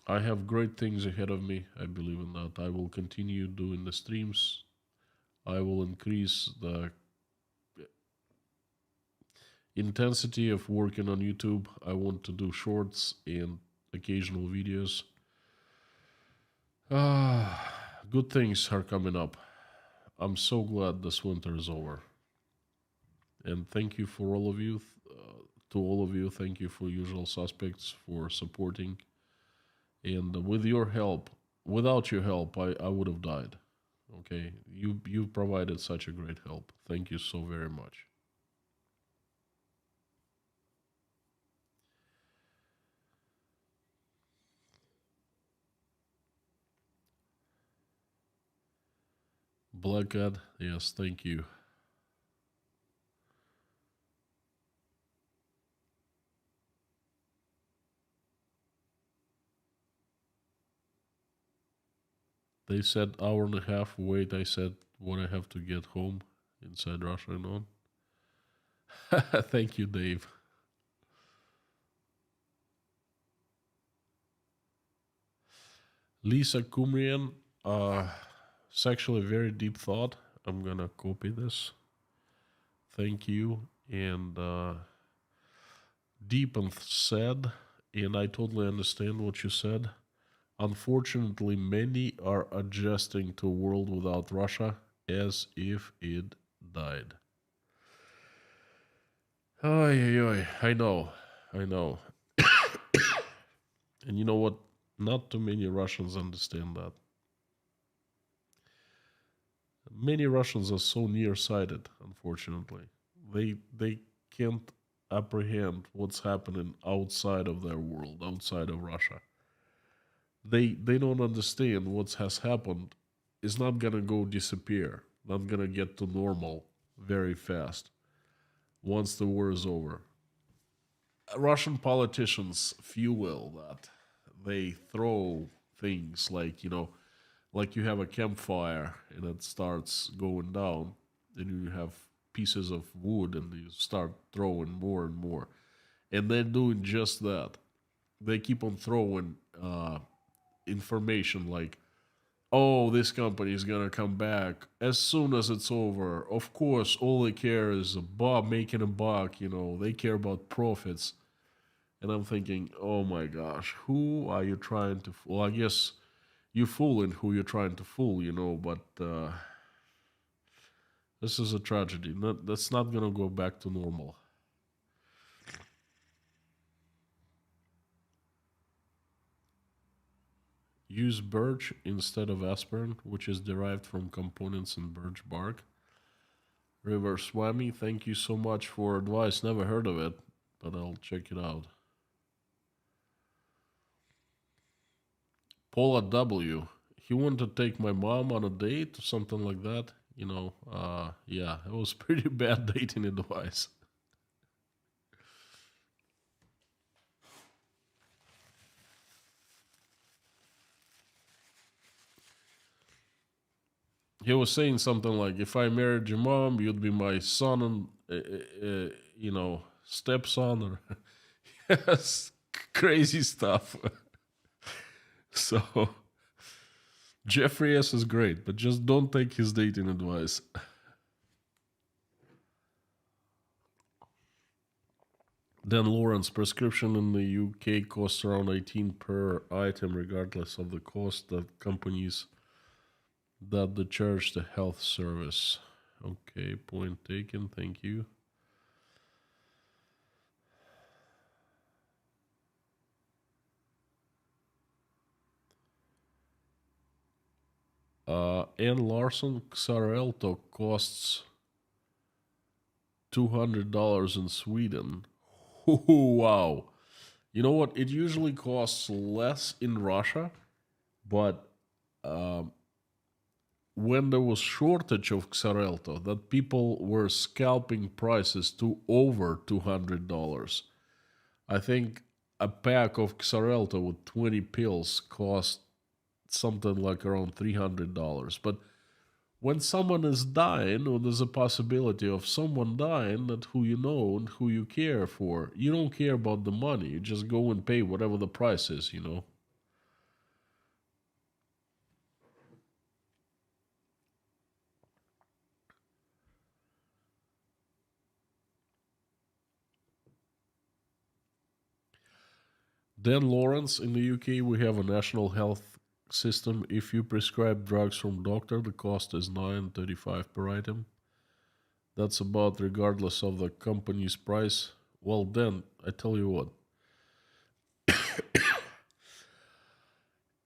I have great things ahead of me. I believe in that. I will continue doing the streams. I will increase the intensity of working on YouTube. I want to do shorts and occasional videos. Good things are coming up. I'm so glad this winter is over. And thank you for all of you. To all of you, thank you for usual suspects for supporting. And with your help, without your help, I would have died. Okay, you provided such a great help. Thank you so very much. Black Cat, yes, thank you. They said hour and a half wait. I said when I have to get home inside Russia and on. Thank you, Dave. Lisa Kumrian, it's actually a very deep thought. I'm gonna copy this. Thank you. And deep and said, and I totally understand what you said. Unfortunately, many are adjusting to a world without Russia as if it died. Oy, oy, oy. I know. And you know what? Not too many Russians understand that. Many Russians are so nearsighted, unfortunately. They can't apprehend what's happening outside of their world, outside of Russia. They don't understand what has happened is not gonna go disappear, not gonna get to normal very fast once the war is over. Russian politicians fuel that. They throw things like, you know, like you have a campfire and it starts going down, then you have pieces of wood and you start throwing more and more. And they're doing just that. They keep on throwing information like, oh, this company is gonna come back as soon as it's over. Of course, all they care is making a buck, you know, they care about profits. And I'm thinking, oh my gosh, who are you trying to fool? Well, I guess you're fooling who you're trying to fool, you know, but this is a tragedy. That's not gonna go back to normal. Use birch instead of aspirin, which is derived from components in birch bark. River Swami, thank you so much for advice. Never heard of it, but I'll check it out. Paula W. He wanted to take my mom on a date or something like that. You know, yeah, it was pretty bad dating advice. He was saying something like, if I married your mom, you'd be my son and, you know, stepson or yes, crazy stuff. So, Jeffrey S. is great, but just don't take his dating advice. Dan Lawrence, prescription in the UK costs around 18 per item, regardless of the cost that companies that they charge the health service. Okay, point taken. Thank you. Ann Larson, Xarelto costs $200 in Sweden. Wow. You know what? It usually costs less in Russia, but when there was shortage of Xarelto, that people were scalping prices to over $200. I think a pack of Xarelto with 20 pills cost something like around $300. But when someone is dying, or there's a possibility of someone dying that who you know and who you care for, you don't care about the money. You just go and pay whatever the price is. Then, Lawrence, in the UK, we have a national health system. If you prescribe drugs from doctor, the cost is 9.35 per item. That's about regardless of the company's price. Well, then, I tell you what,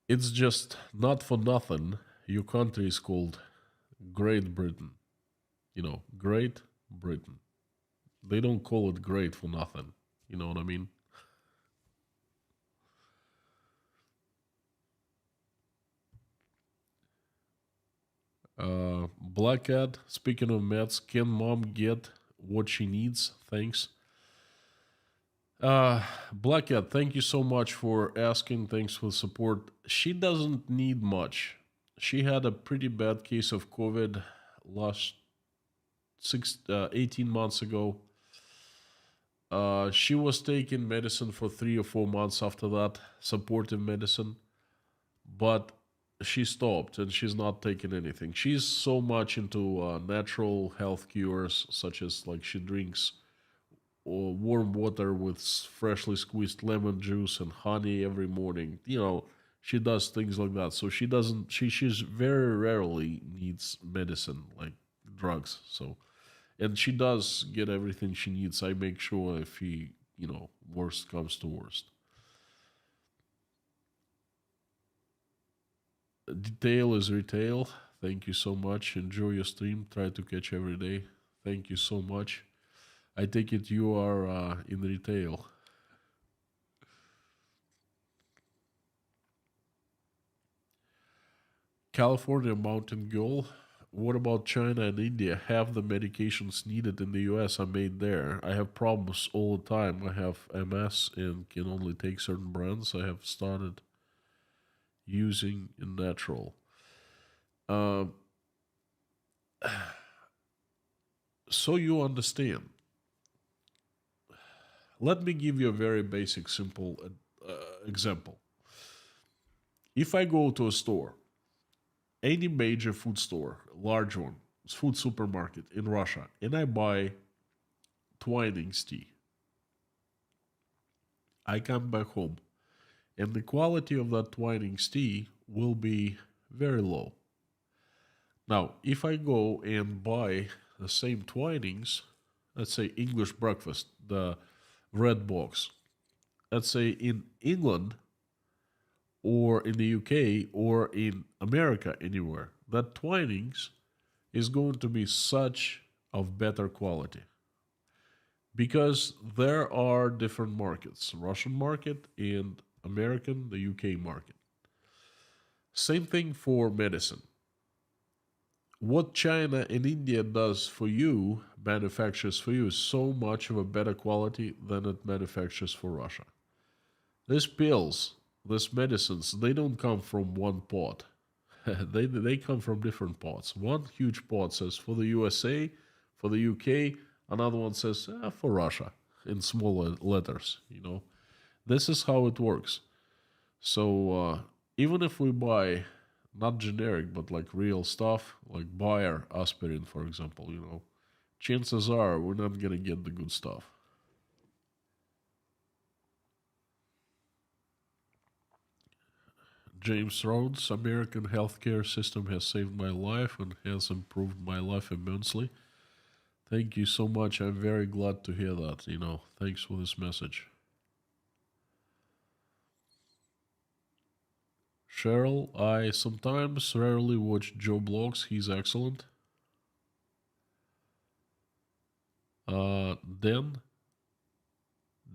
it's just not for nothing. Your country is called Great Britain. Great Britain. They don't call it great for nothing. You know what I mean? Black Cat, speaking of meds, can mom get what she needs? Thanks. Black Cat, thank you so much for asking. Thanks for the support. She doesn't need much. She had a pretty bad case of COVID last 18 months ago. She was taking medicine for 3 or 4 months after that, supportive medicine, but she stopped and she's not taking anything. She's so much into natural health cures, such as like she drinks warm water with freshly squeezed lemon juice and honey every morning. She does things like that. So she doesn't. She's very rarely needs medicine like drugs. So and she does get everything she needs. I make sure if worst comes to worst. Detail is retail. Thank you so much. Enjoy your stream. Try to catch every day. Thank you so much. I take it you are in retail. California Mountain Girl. What about China and India? Have the medications needed in the US are made there. I have problems all the time. I have MS and can only take certain brands. I have started using in natural. Um, so you understand. Let me give you a very basic, simple example. If I go to a store, any major food store, large one, food supermarket in Russia, and I buy Twinings tea, I come back home, and the quality of that Twinings tea will be very low. Now, if I go and buy the same Twinings, let's say English breakfast, the red box, let's say in England or in the UK or in America, anywhere, that Twinings is going to be such of better quality because there are different markets, Russian market and American, the UK market. Same thing for medicine. What China and India does for you, manufactures for you, is so much of a better quality than it manufactures for Russia. These pills, these medicines, they don't come from one pot. They come from different pots. One huge pot says for the USA, for the UK. Another one says for Russia in smaller letters. This is how it works. So even if we buy not generic but like real stuff, like Bayer aspirin, for example, chances are we're not gonna get the good stuff. James Rhodes, American healthcare system has saved my life and has improved my life immensely. Thank you so much. I'm very glad to hear that. Thanks for this message. Cheryl, I sometimes rarely watch Joe blogs. He's excellent. Then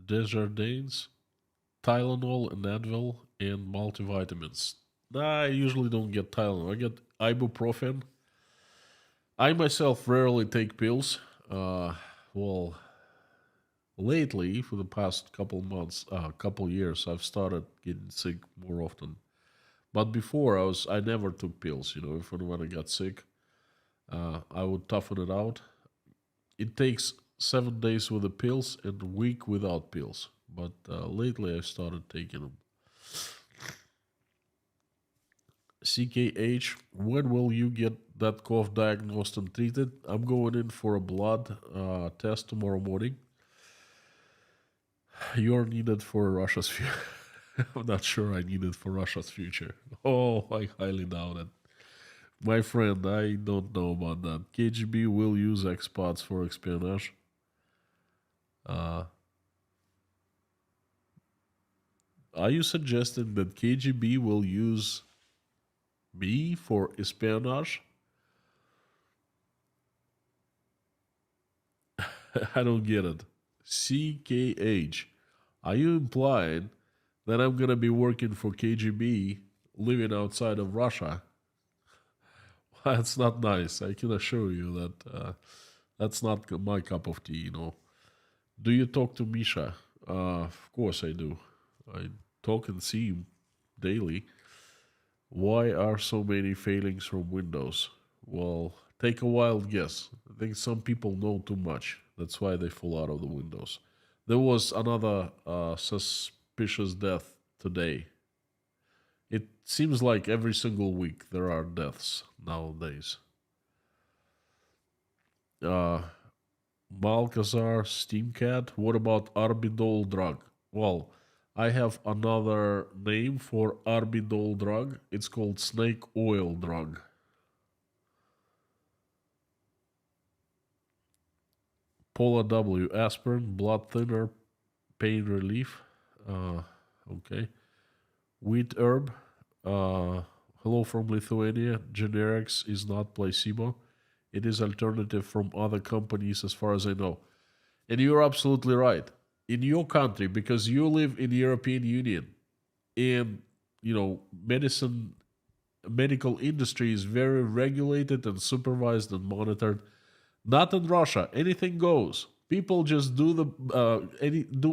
Desjardins, Tylenol and Advil, and multivitamins. I usually don't get Tylenol. I get ibuprofen. I myself rarely take pills. Well, lately, for the past couple months, couple years, I've started getting sick more often. But before, I never took pills. If and when I got sick. I would toughen it out. It takes 7 days with the pills and a week without pills. But lately I started taking them. CKH, when will you get that cough diagnosed and treated? I'm going in for a blood test tomorrow morning. You're needed for Russia's future. I'm not sure I need it for Russia's future. Oh, I highly doubt it. My friend, I don't know about that. KGB will use expats for espionage. Uh, are you suggesting that KGB will use me for espionage? I don't get it. CKH. Are you implying that I'm gonna be working for KGB living outside of Russia? That's not nice. I can assure you that that's not my cup of tea. Do you talk to Misha? Of course I do. I talk and see him daily. Why are so many failings from Windows? Well, take a wild guess. I think some people know too much. That's why they fall out of the Windows. There was another suspicious death today. It seems like every single week there are deaths nowadays. Uh, Balcazar, Steamcat. What about Arbidol drug? Well, I have another name for Arbidol drug. It's called snake oil drug. Pola W. Aspirin, blood thinner, pain relief. Okay. Wheat herb. Hello from Lithuania. Generics is not placebo. It is alternative from other companies as far as I know. And you're absolutely right. In your country, because you live in the European Union, and medicine medical industry is very regulated and supervised and monitored. Not in Russia. Anything goes. People just do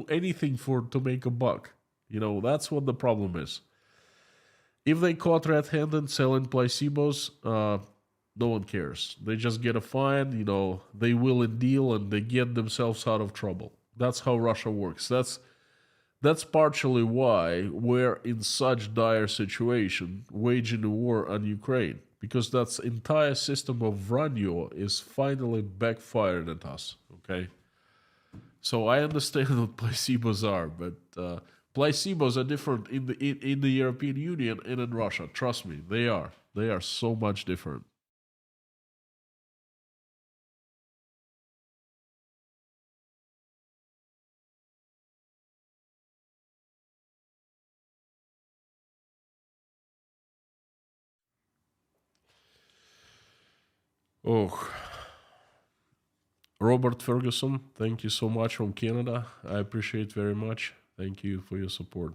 anything for to make a buck. That's what the problem is. If they caught red-handed selling placebos, no one cares. They just get a fine. They will and deal, and they get themselves out of trouble. That's how Russia works. That's partially why we're in such dire situation, waging a war on Ukraine, because that entire system of Vranyo is finally backfired at us. Okay, so I understand what placebos are, but placebos are different in the European Union and in Russia. Trust me, they are. They are so much different. Oh, Robert Ferguson, thank you so much from Canada. I appreciate very much. Thank you for your support.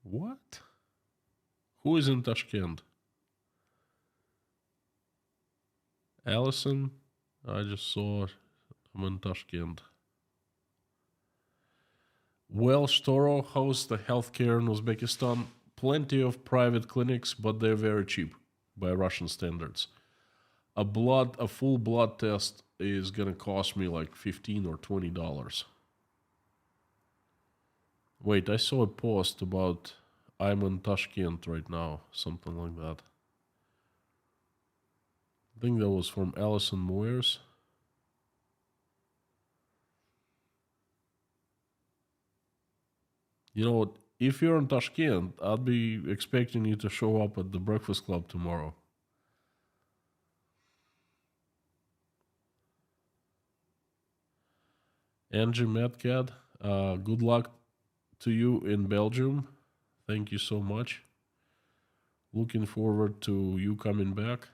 What? Who is in Tashkent? Allison? I just saw I'm in Tashkent. Well, Storo hosts the healthcare in Uzbekistan. Plenty of private clinics, but they're very cheap by Russian standards. A full blood test is gonna cost me like $15 or $20. Wait, I saw a post about I'm in Tashkent right now, something like that. I think that was from Alison Moyers. If you're in Tashkent, I'd be expecting you to show up at the Breakfast Club tomorrow. Angie Metcad, good luck to you in Belgium. Thank you so much. Looking forward to you coming back.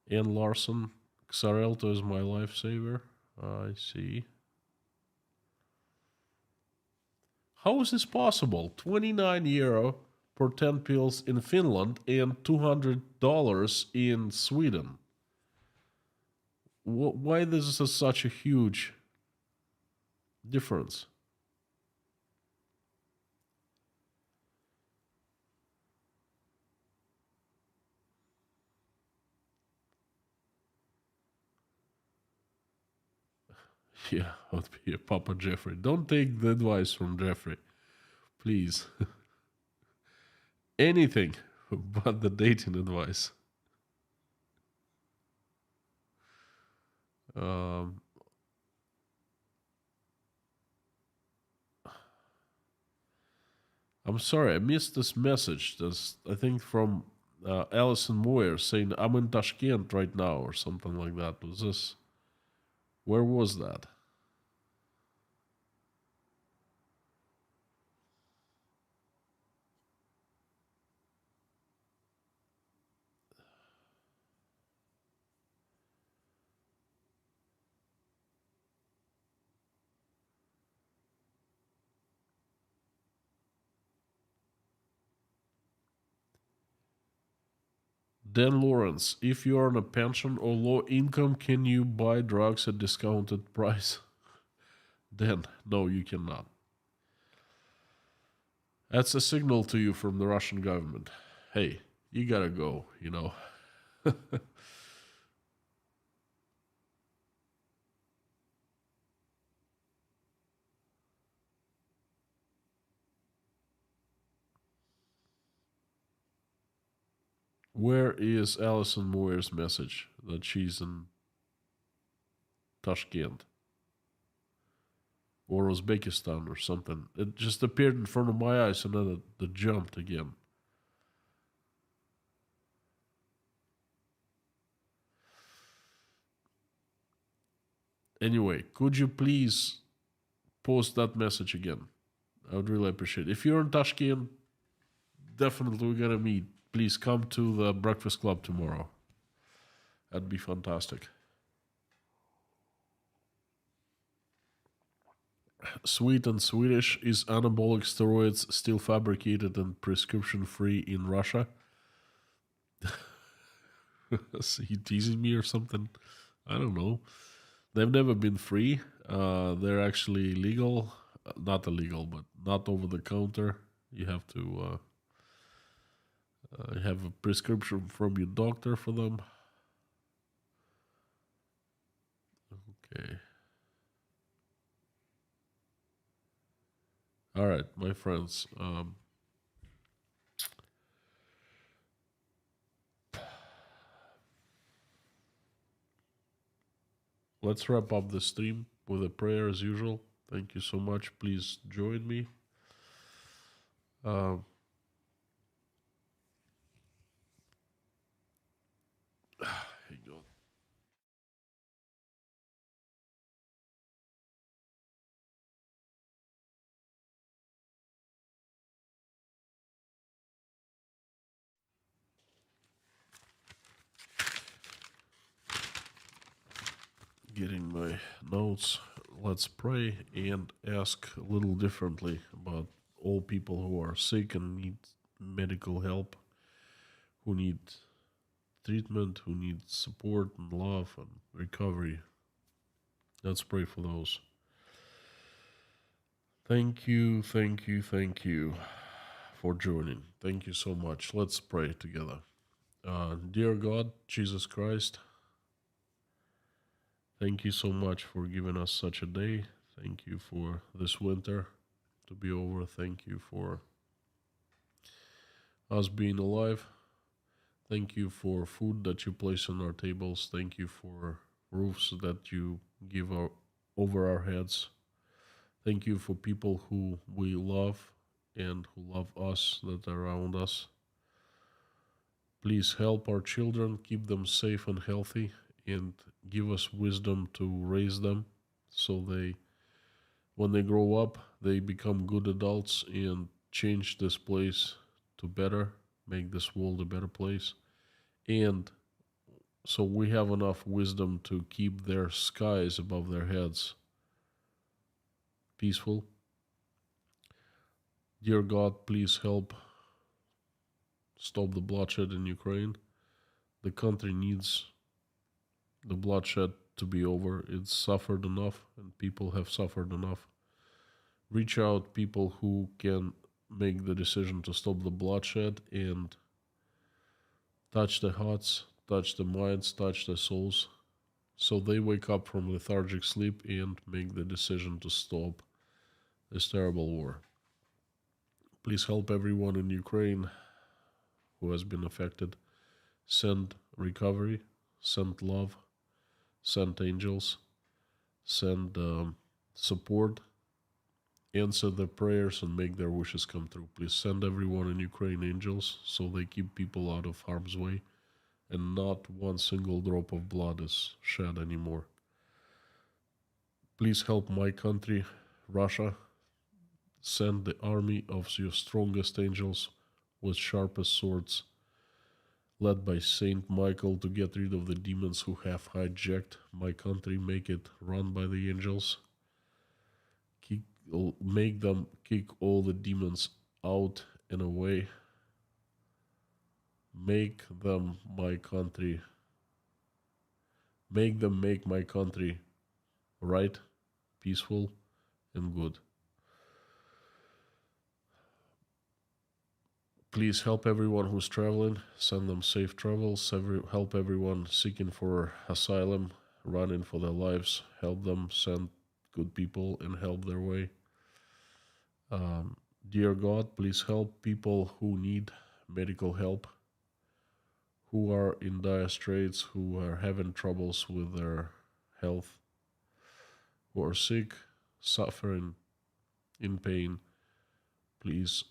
Ann Larson, Xarelto is my lifesaver. I see. How is this possible? €29 per 10 pills in Finland and $200 in Sweden. Why this is such a huge difference. Yeah, I'd be a Papa Jeffrey. Don't take the advice from Jeffrey, please. Anything but the dating advice. Um, I'm sorry, I missed this message. This, I think, from Alison Moyer saying, I'm in Tashkent right now, or something like that. Was this? Where was that? Dan Lawrence, if you are on a pension or low income, can you buy drugs at discounted price? Dan, no, you cannot. That's a signal to you from the Russian government. Hey, you gotta go, you know. Where is Alison Moyer's message that she's in Tashkent or Uzbekistan or something? It just appeared in front of my eyes and then it jumped again. Anyway, could you please post that message again? I would really appreciate it. If you're in Tashkent, definitely we're gonna meet. Please come to the Breakfast Club tomorrow. That'd be fantastic. Sweet and Swedish, is anabolic steroids still fabricated and prescription free in Russia? Is he teasing me or something? I don't know. They've never been free. They're actually legal. Not illegal, but not over the counter. You have to have a prescription from your doctor for them. Okay. All right, my friends. Let's wrap up the stream with a prayer as usual. Thank you so much. Please join me. Um, hang on. Getting my notes. Let's pray and ask a little differently about all people who are sick and need medical help, who need treatment, who need support and love and recovery. Let's pray for those. Thank you, thank you, thank you for joining. Thank you so much. Let's pray together. Dear God, Jesus Christ, thank you so much for giving us such a day. Thank you for this winter to be over. Thank you for us being alive. Thank you for food that you place on our tables. Thank you for roofs that you give over our heads. Thank you for people who we love and who love us that are around us. Please help our children, keep them safe and healthy, and give us wisdom to raise them so they, when they grow up, they become good adults and change this place to better, make this world a better place. And so we have enough wisdom to keep their skies above their heads peaceful. Dear God, please help stop the bloodshed in Ukraine. The country needs the bloodshed to be over. It's suffered enough, and people have suffered enough. Reach out people who can make the decision to stop the bloodshed and touch the hearts, touch the minds, touch the souls, so they wake up from lethargic sleep and make the decision to stop this terrible war. Please help everyone in Ukraine who has been affected. Send recovery, send love, send angels, send support, answer their prayers, and make their wishes come true. Please send everyone in Ukraine angels so they keep people out of harm's way and not one single drop of blood is shed anymore. Please help my country, Russia. Send the army of your strongest angels with sharpest swords, led by Saint Michael, to get rid of the demons who have hijacked my country. Make it run by the angels. Make them kick all the demons out and away. Make them make my country right, peaceful, and good. Please help everyone who's traveling, send them safe travels, help everyone seeking for asylum, running for their lives, help them, send good people and help their way. Dear God, please help people who need medical help, who are in dire straits, who are having troubles with their health, who are sick, suffering, in pain. Please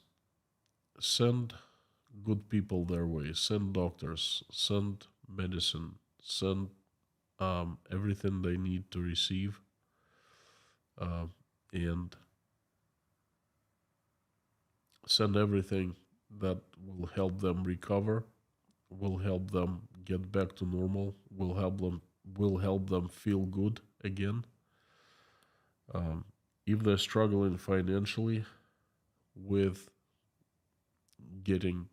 send good people their way, send doctors, send medicine, send everything they need to receive, and send everything that will help them recover, will help them get back to normal, will help them feel good again. If they're struggling financially with getting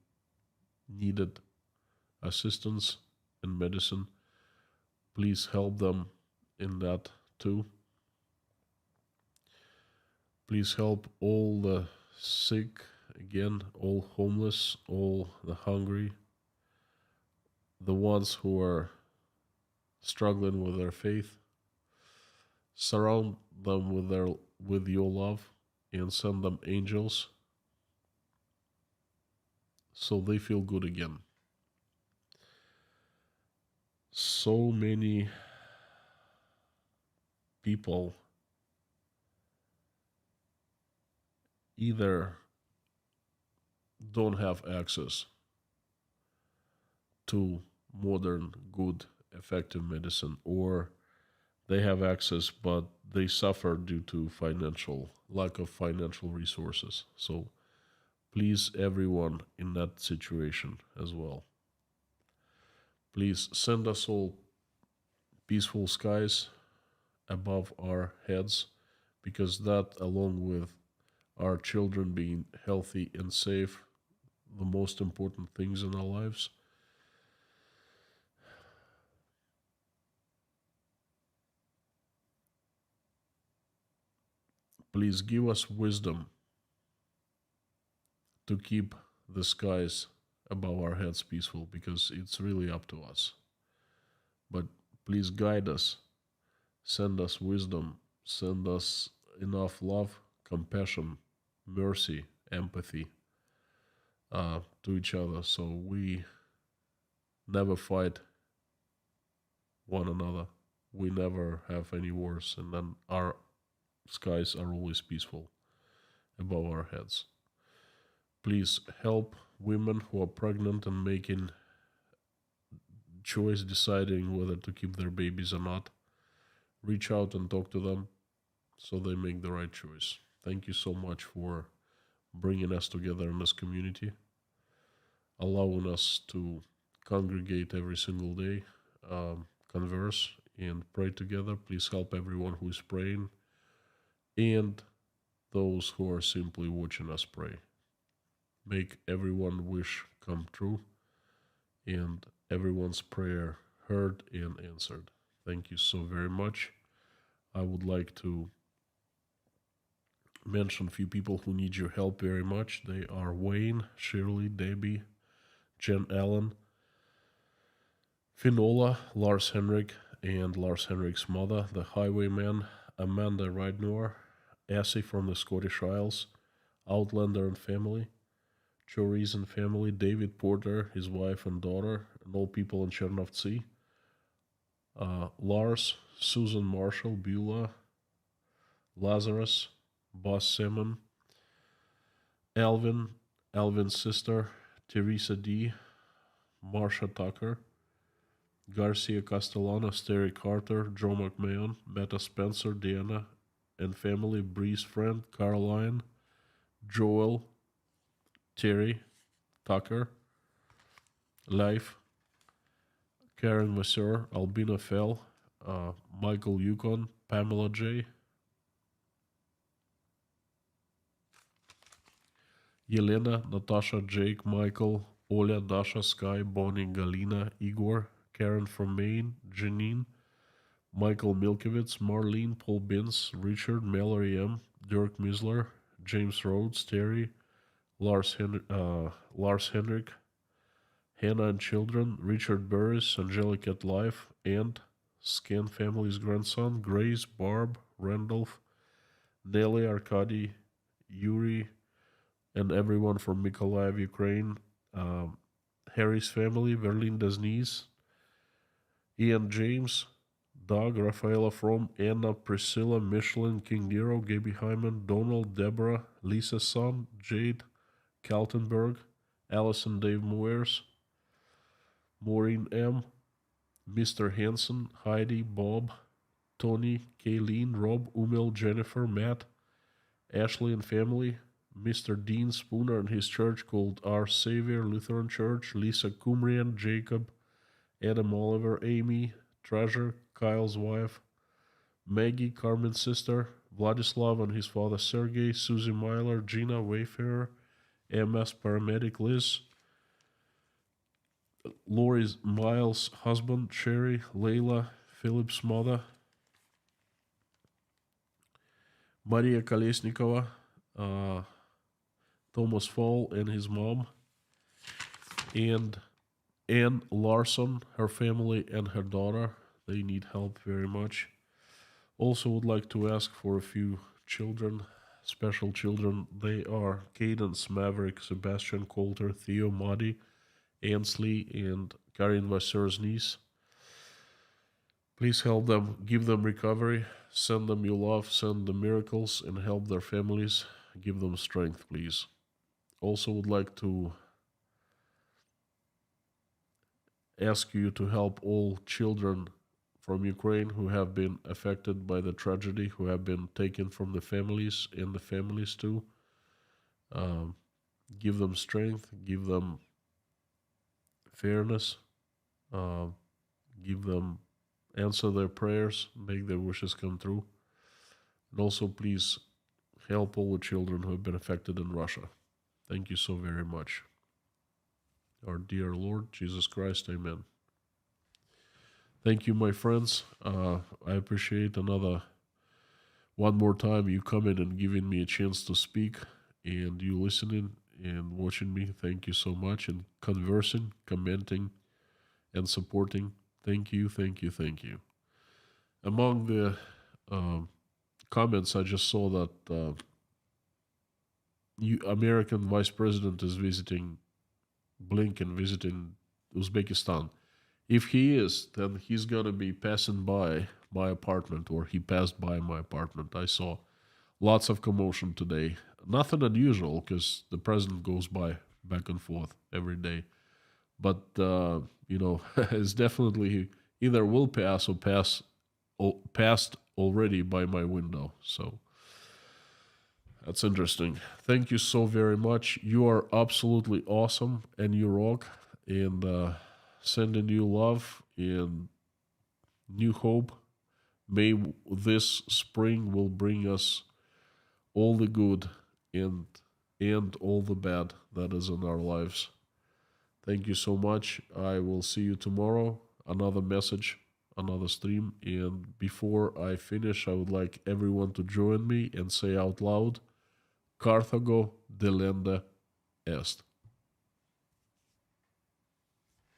needed assistance and medicine, please help them in that too. Please help all the sick, again, all homeless, all the hungry, the ones who are struggling with their faith. Surround them with your love and send them angels so they feel good again. So many people either don't have access to modern, good, effective medicine, or they have access but they suffer due to lack of financial resources. So please, everyone in that situation as well, please send us all peaceful skies above our heads, because that, along with our children being healthy and safe, the most important things in our lives. Please give us wisdom to keep the skies above our heads peaceful, because it's really up to us. But please guide us, send us wisdom, send us enough love, compassion, mercy, empathy to each other, so we never fight one another, we never have any wars, and then our skies are always peaceful above our heads. Please help women who are pregnant and making choice, deciding whether to keep their babies or not. Reach out and talk to them so they make the right choice. Thank you so much for bringing us together in this community, allowing us to congregate every single day, converse, and pray together. Please help everyone who is praying and those who are simply watching us pray. Make everyone's wish come true and everyone's prayer heard and answered. Thank you so very much. I would like to mention a few people who need your help very much. They are Wayne, Shirley, Debbie, Jen Allen, Finola, Lars Henrik, and Lars Henrik's mother, the Highwayman, Amanda Rydnor, Essie from the Scottish Isles, Outlander and family, Choris and family, David Porter, his wife and daughter, and all people in Chernovtsi, Lars, Susan Marshall, Beulah, Lazarus, Boss Simon, Alvin, Alvin's sister, Teresa D., Marsha Tucker, Garcia Castellanos, Terry Carter, Joe McMahon, Betta Spencer, Diana, and family, Bree's friend, Caroline, Joel, Terry, Tucker, Leif, Karen Vasseur, Albina Fell, Michael Yukon, Pamela J., Yelena, Natasha, Jake, Michael, Oля, Dasha, Sky, Bonnie, Galina, Igor, Karen from Maine, Janine, Michael Milkovitz, Marlene, Paul Binz, Richard, Mallory M., Dirk Misler, James Rhodes, Terry, Lars Henrik, Hannah and Children, Richard Burris, Angelic at Life, and Scan Family's grandson, Grace, Barb, Randolph, Nelly, Arkady, Yuri, and everyone from Mykolaiv, Ukraine, Harry's family, Verlinda's niece, Ian James, Doug, Rafaela From, Anna, Priscilla, Michelin, King Nero, Gaby Hyman, Donald, Deborah, Lisa's son, Jade, Kaltenberg, Allison Dave Moers, Maureen M., Mr. Hanson, Heidi, Bob, Tony, Kayleen, Rob, Umil, Jennifer, Matt, Ashley and family, Mr. Dean Spooner and his church called Our Savior Lutheran Church, Lisa Kumrian, Jacob, Adam Oliver, Amy, Treasure, Kyle's wife, Maggie, Carmen's sister, Vladislav and his father Sergey, Susie Myler, Gina, Wayfarer, MS paramedic Liz, Lori's Miles' husband, Sherry, Layla, Philip's mother, Maria Kolesnikova, Thomas Fall and his mom, and Ann Larson, her family, and her daughter. They need help very much. Also would like to ask for a few children, special children. They are Cadence, Maverick, Sebastian Coulter, Theo Madi, Ansley, and Karin Vasseur's niece. Please help them, give them recovery, send them your love, send them miracles, and help their families. Give them strength, please. Also would like to ask you to help all children from Ukraine who have been affected by the tragedy, who have been taken from the families and the families too. Give them strength, give them fairness, give them answer their prayers, make their wishes come true. And also please help all the children who have been affected in Russia. Thank you so very much. Our dear Lord Jesus Christ, amen. Thank you, my friends. I appreciate one more time you coming and giving me a chance to speak, and you listening and watching me. Thank you so much, and conversing, commenting, and supporting. Thank you, thank you, thank you. Among the comments, I just saw that American Vice President is visiting Blinken, visiting Uzbekistan. If he is, then he's going to be passing by my apartment, or he passed by my apartment. I saw lots of commotion today. Nothing unusual, because the president goes by back and forth every day. But, it's definitely either will pass or passed already by my window. So that's interesting. Thank you so very much. You are absolutely awesome, and you rock. And sending you love and new hope. May this spring will bring us all the good and all the bad that is in our lives. Thank you so much. I will see you tomorrow. Another message, another stream. And before I finish, I would like everyone to join me and say out loud, Carthago delenda est.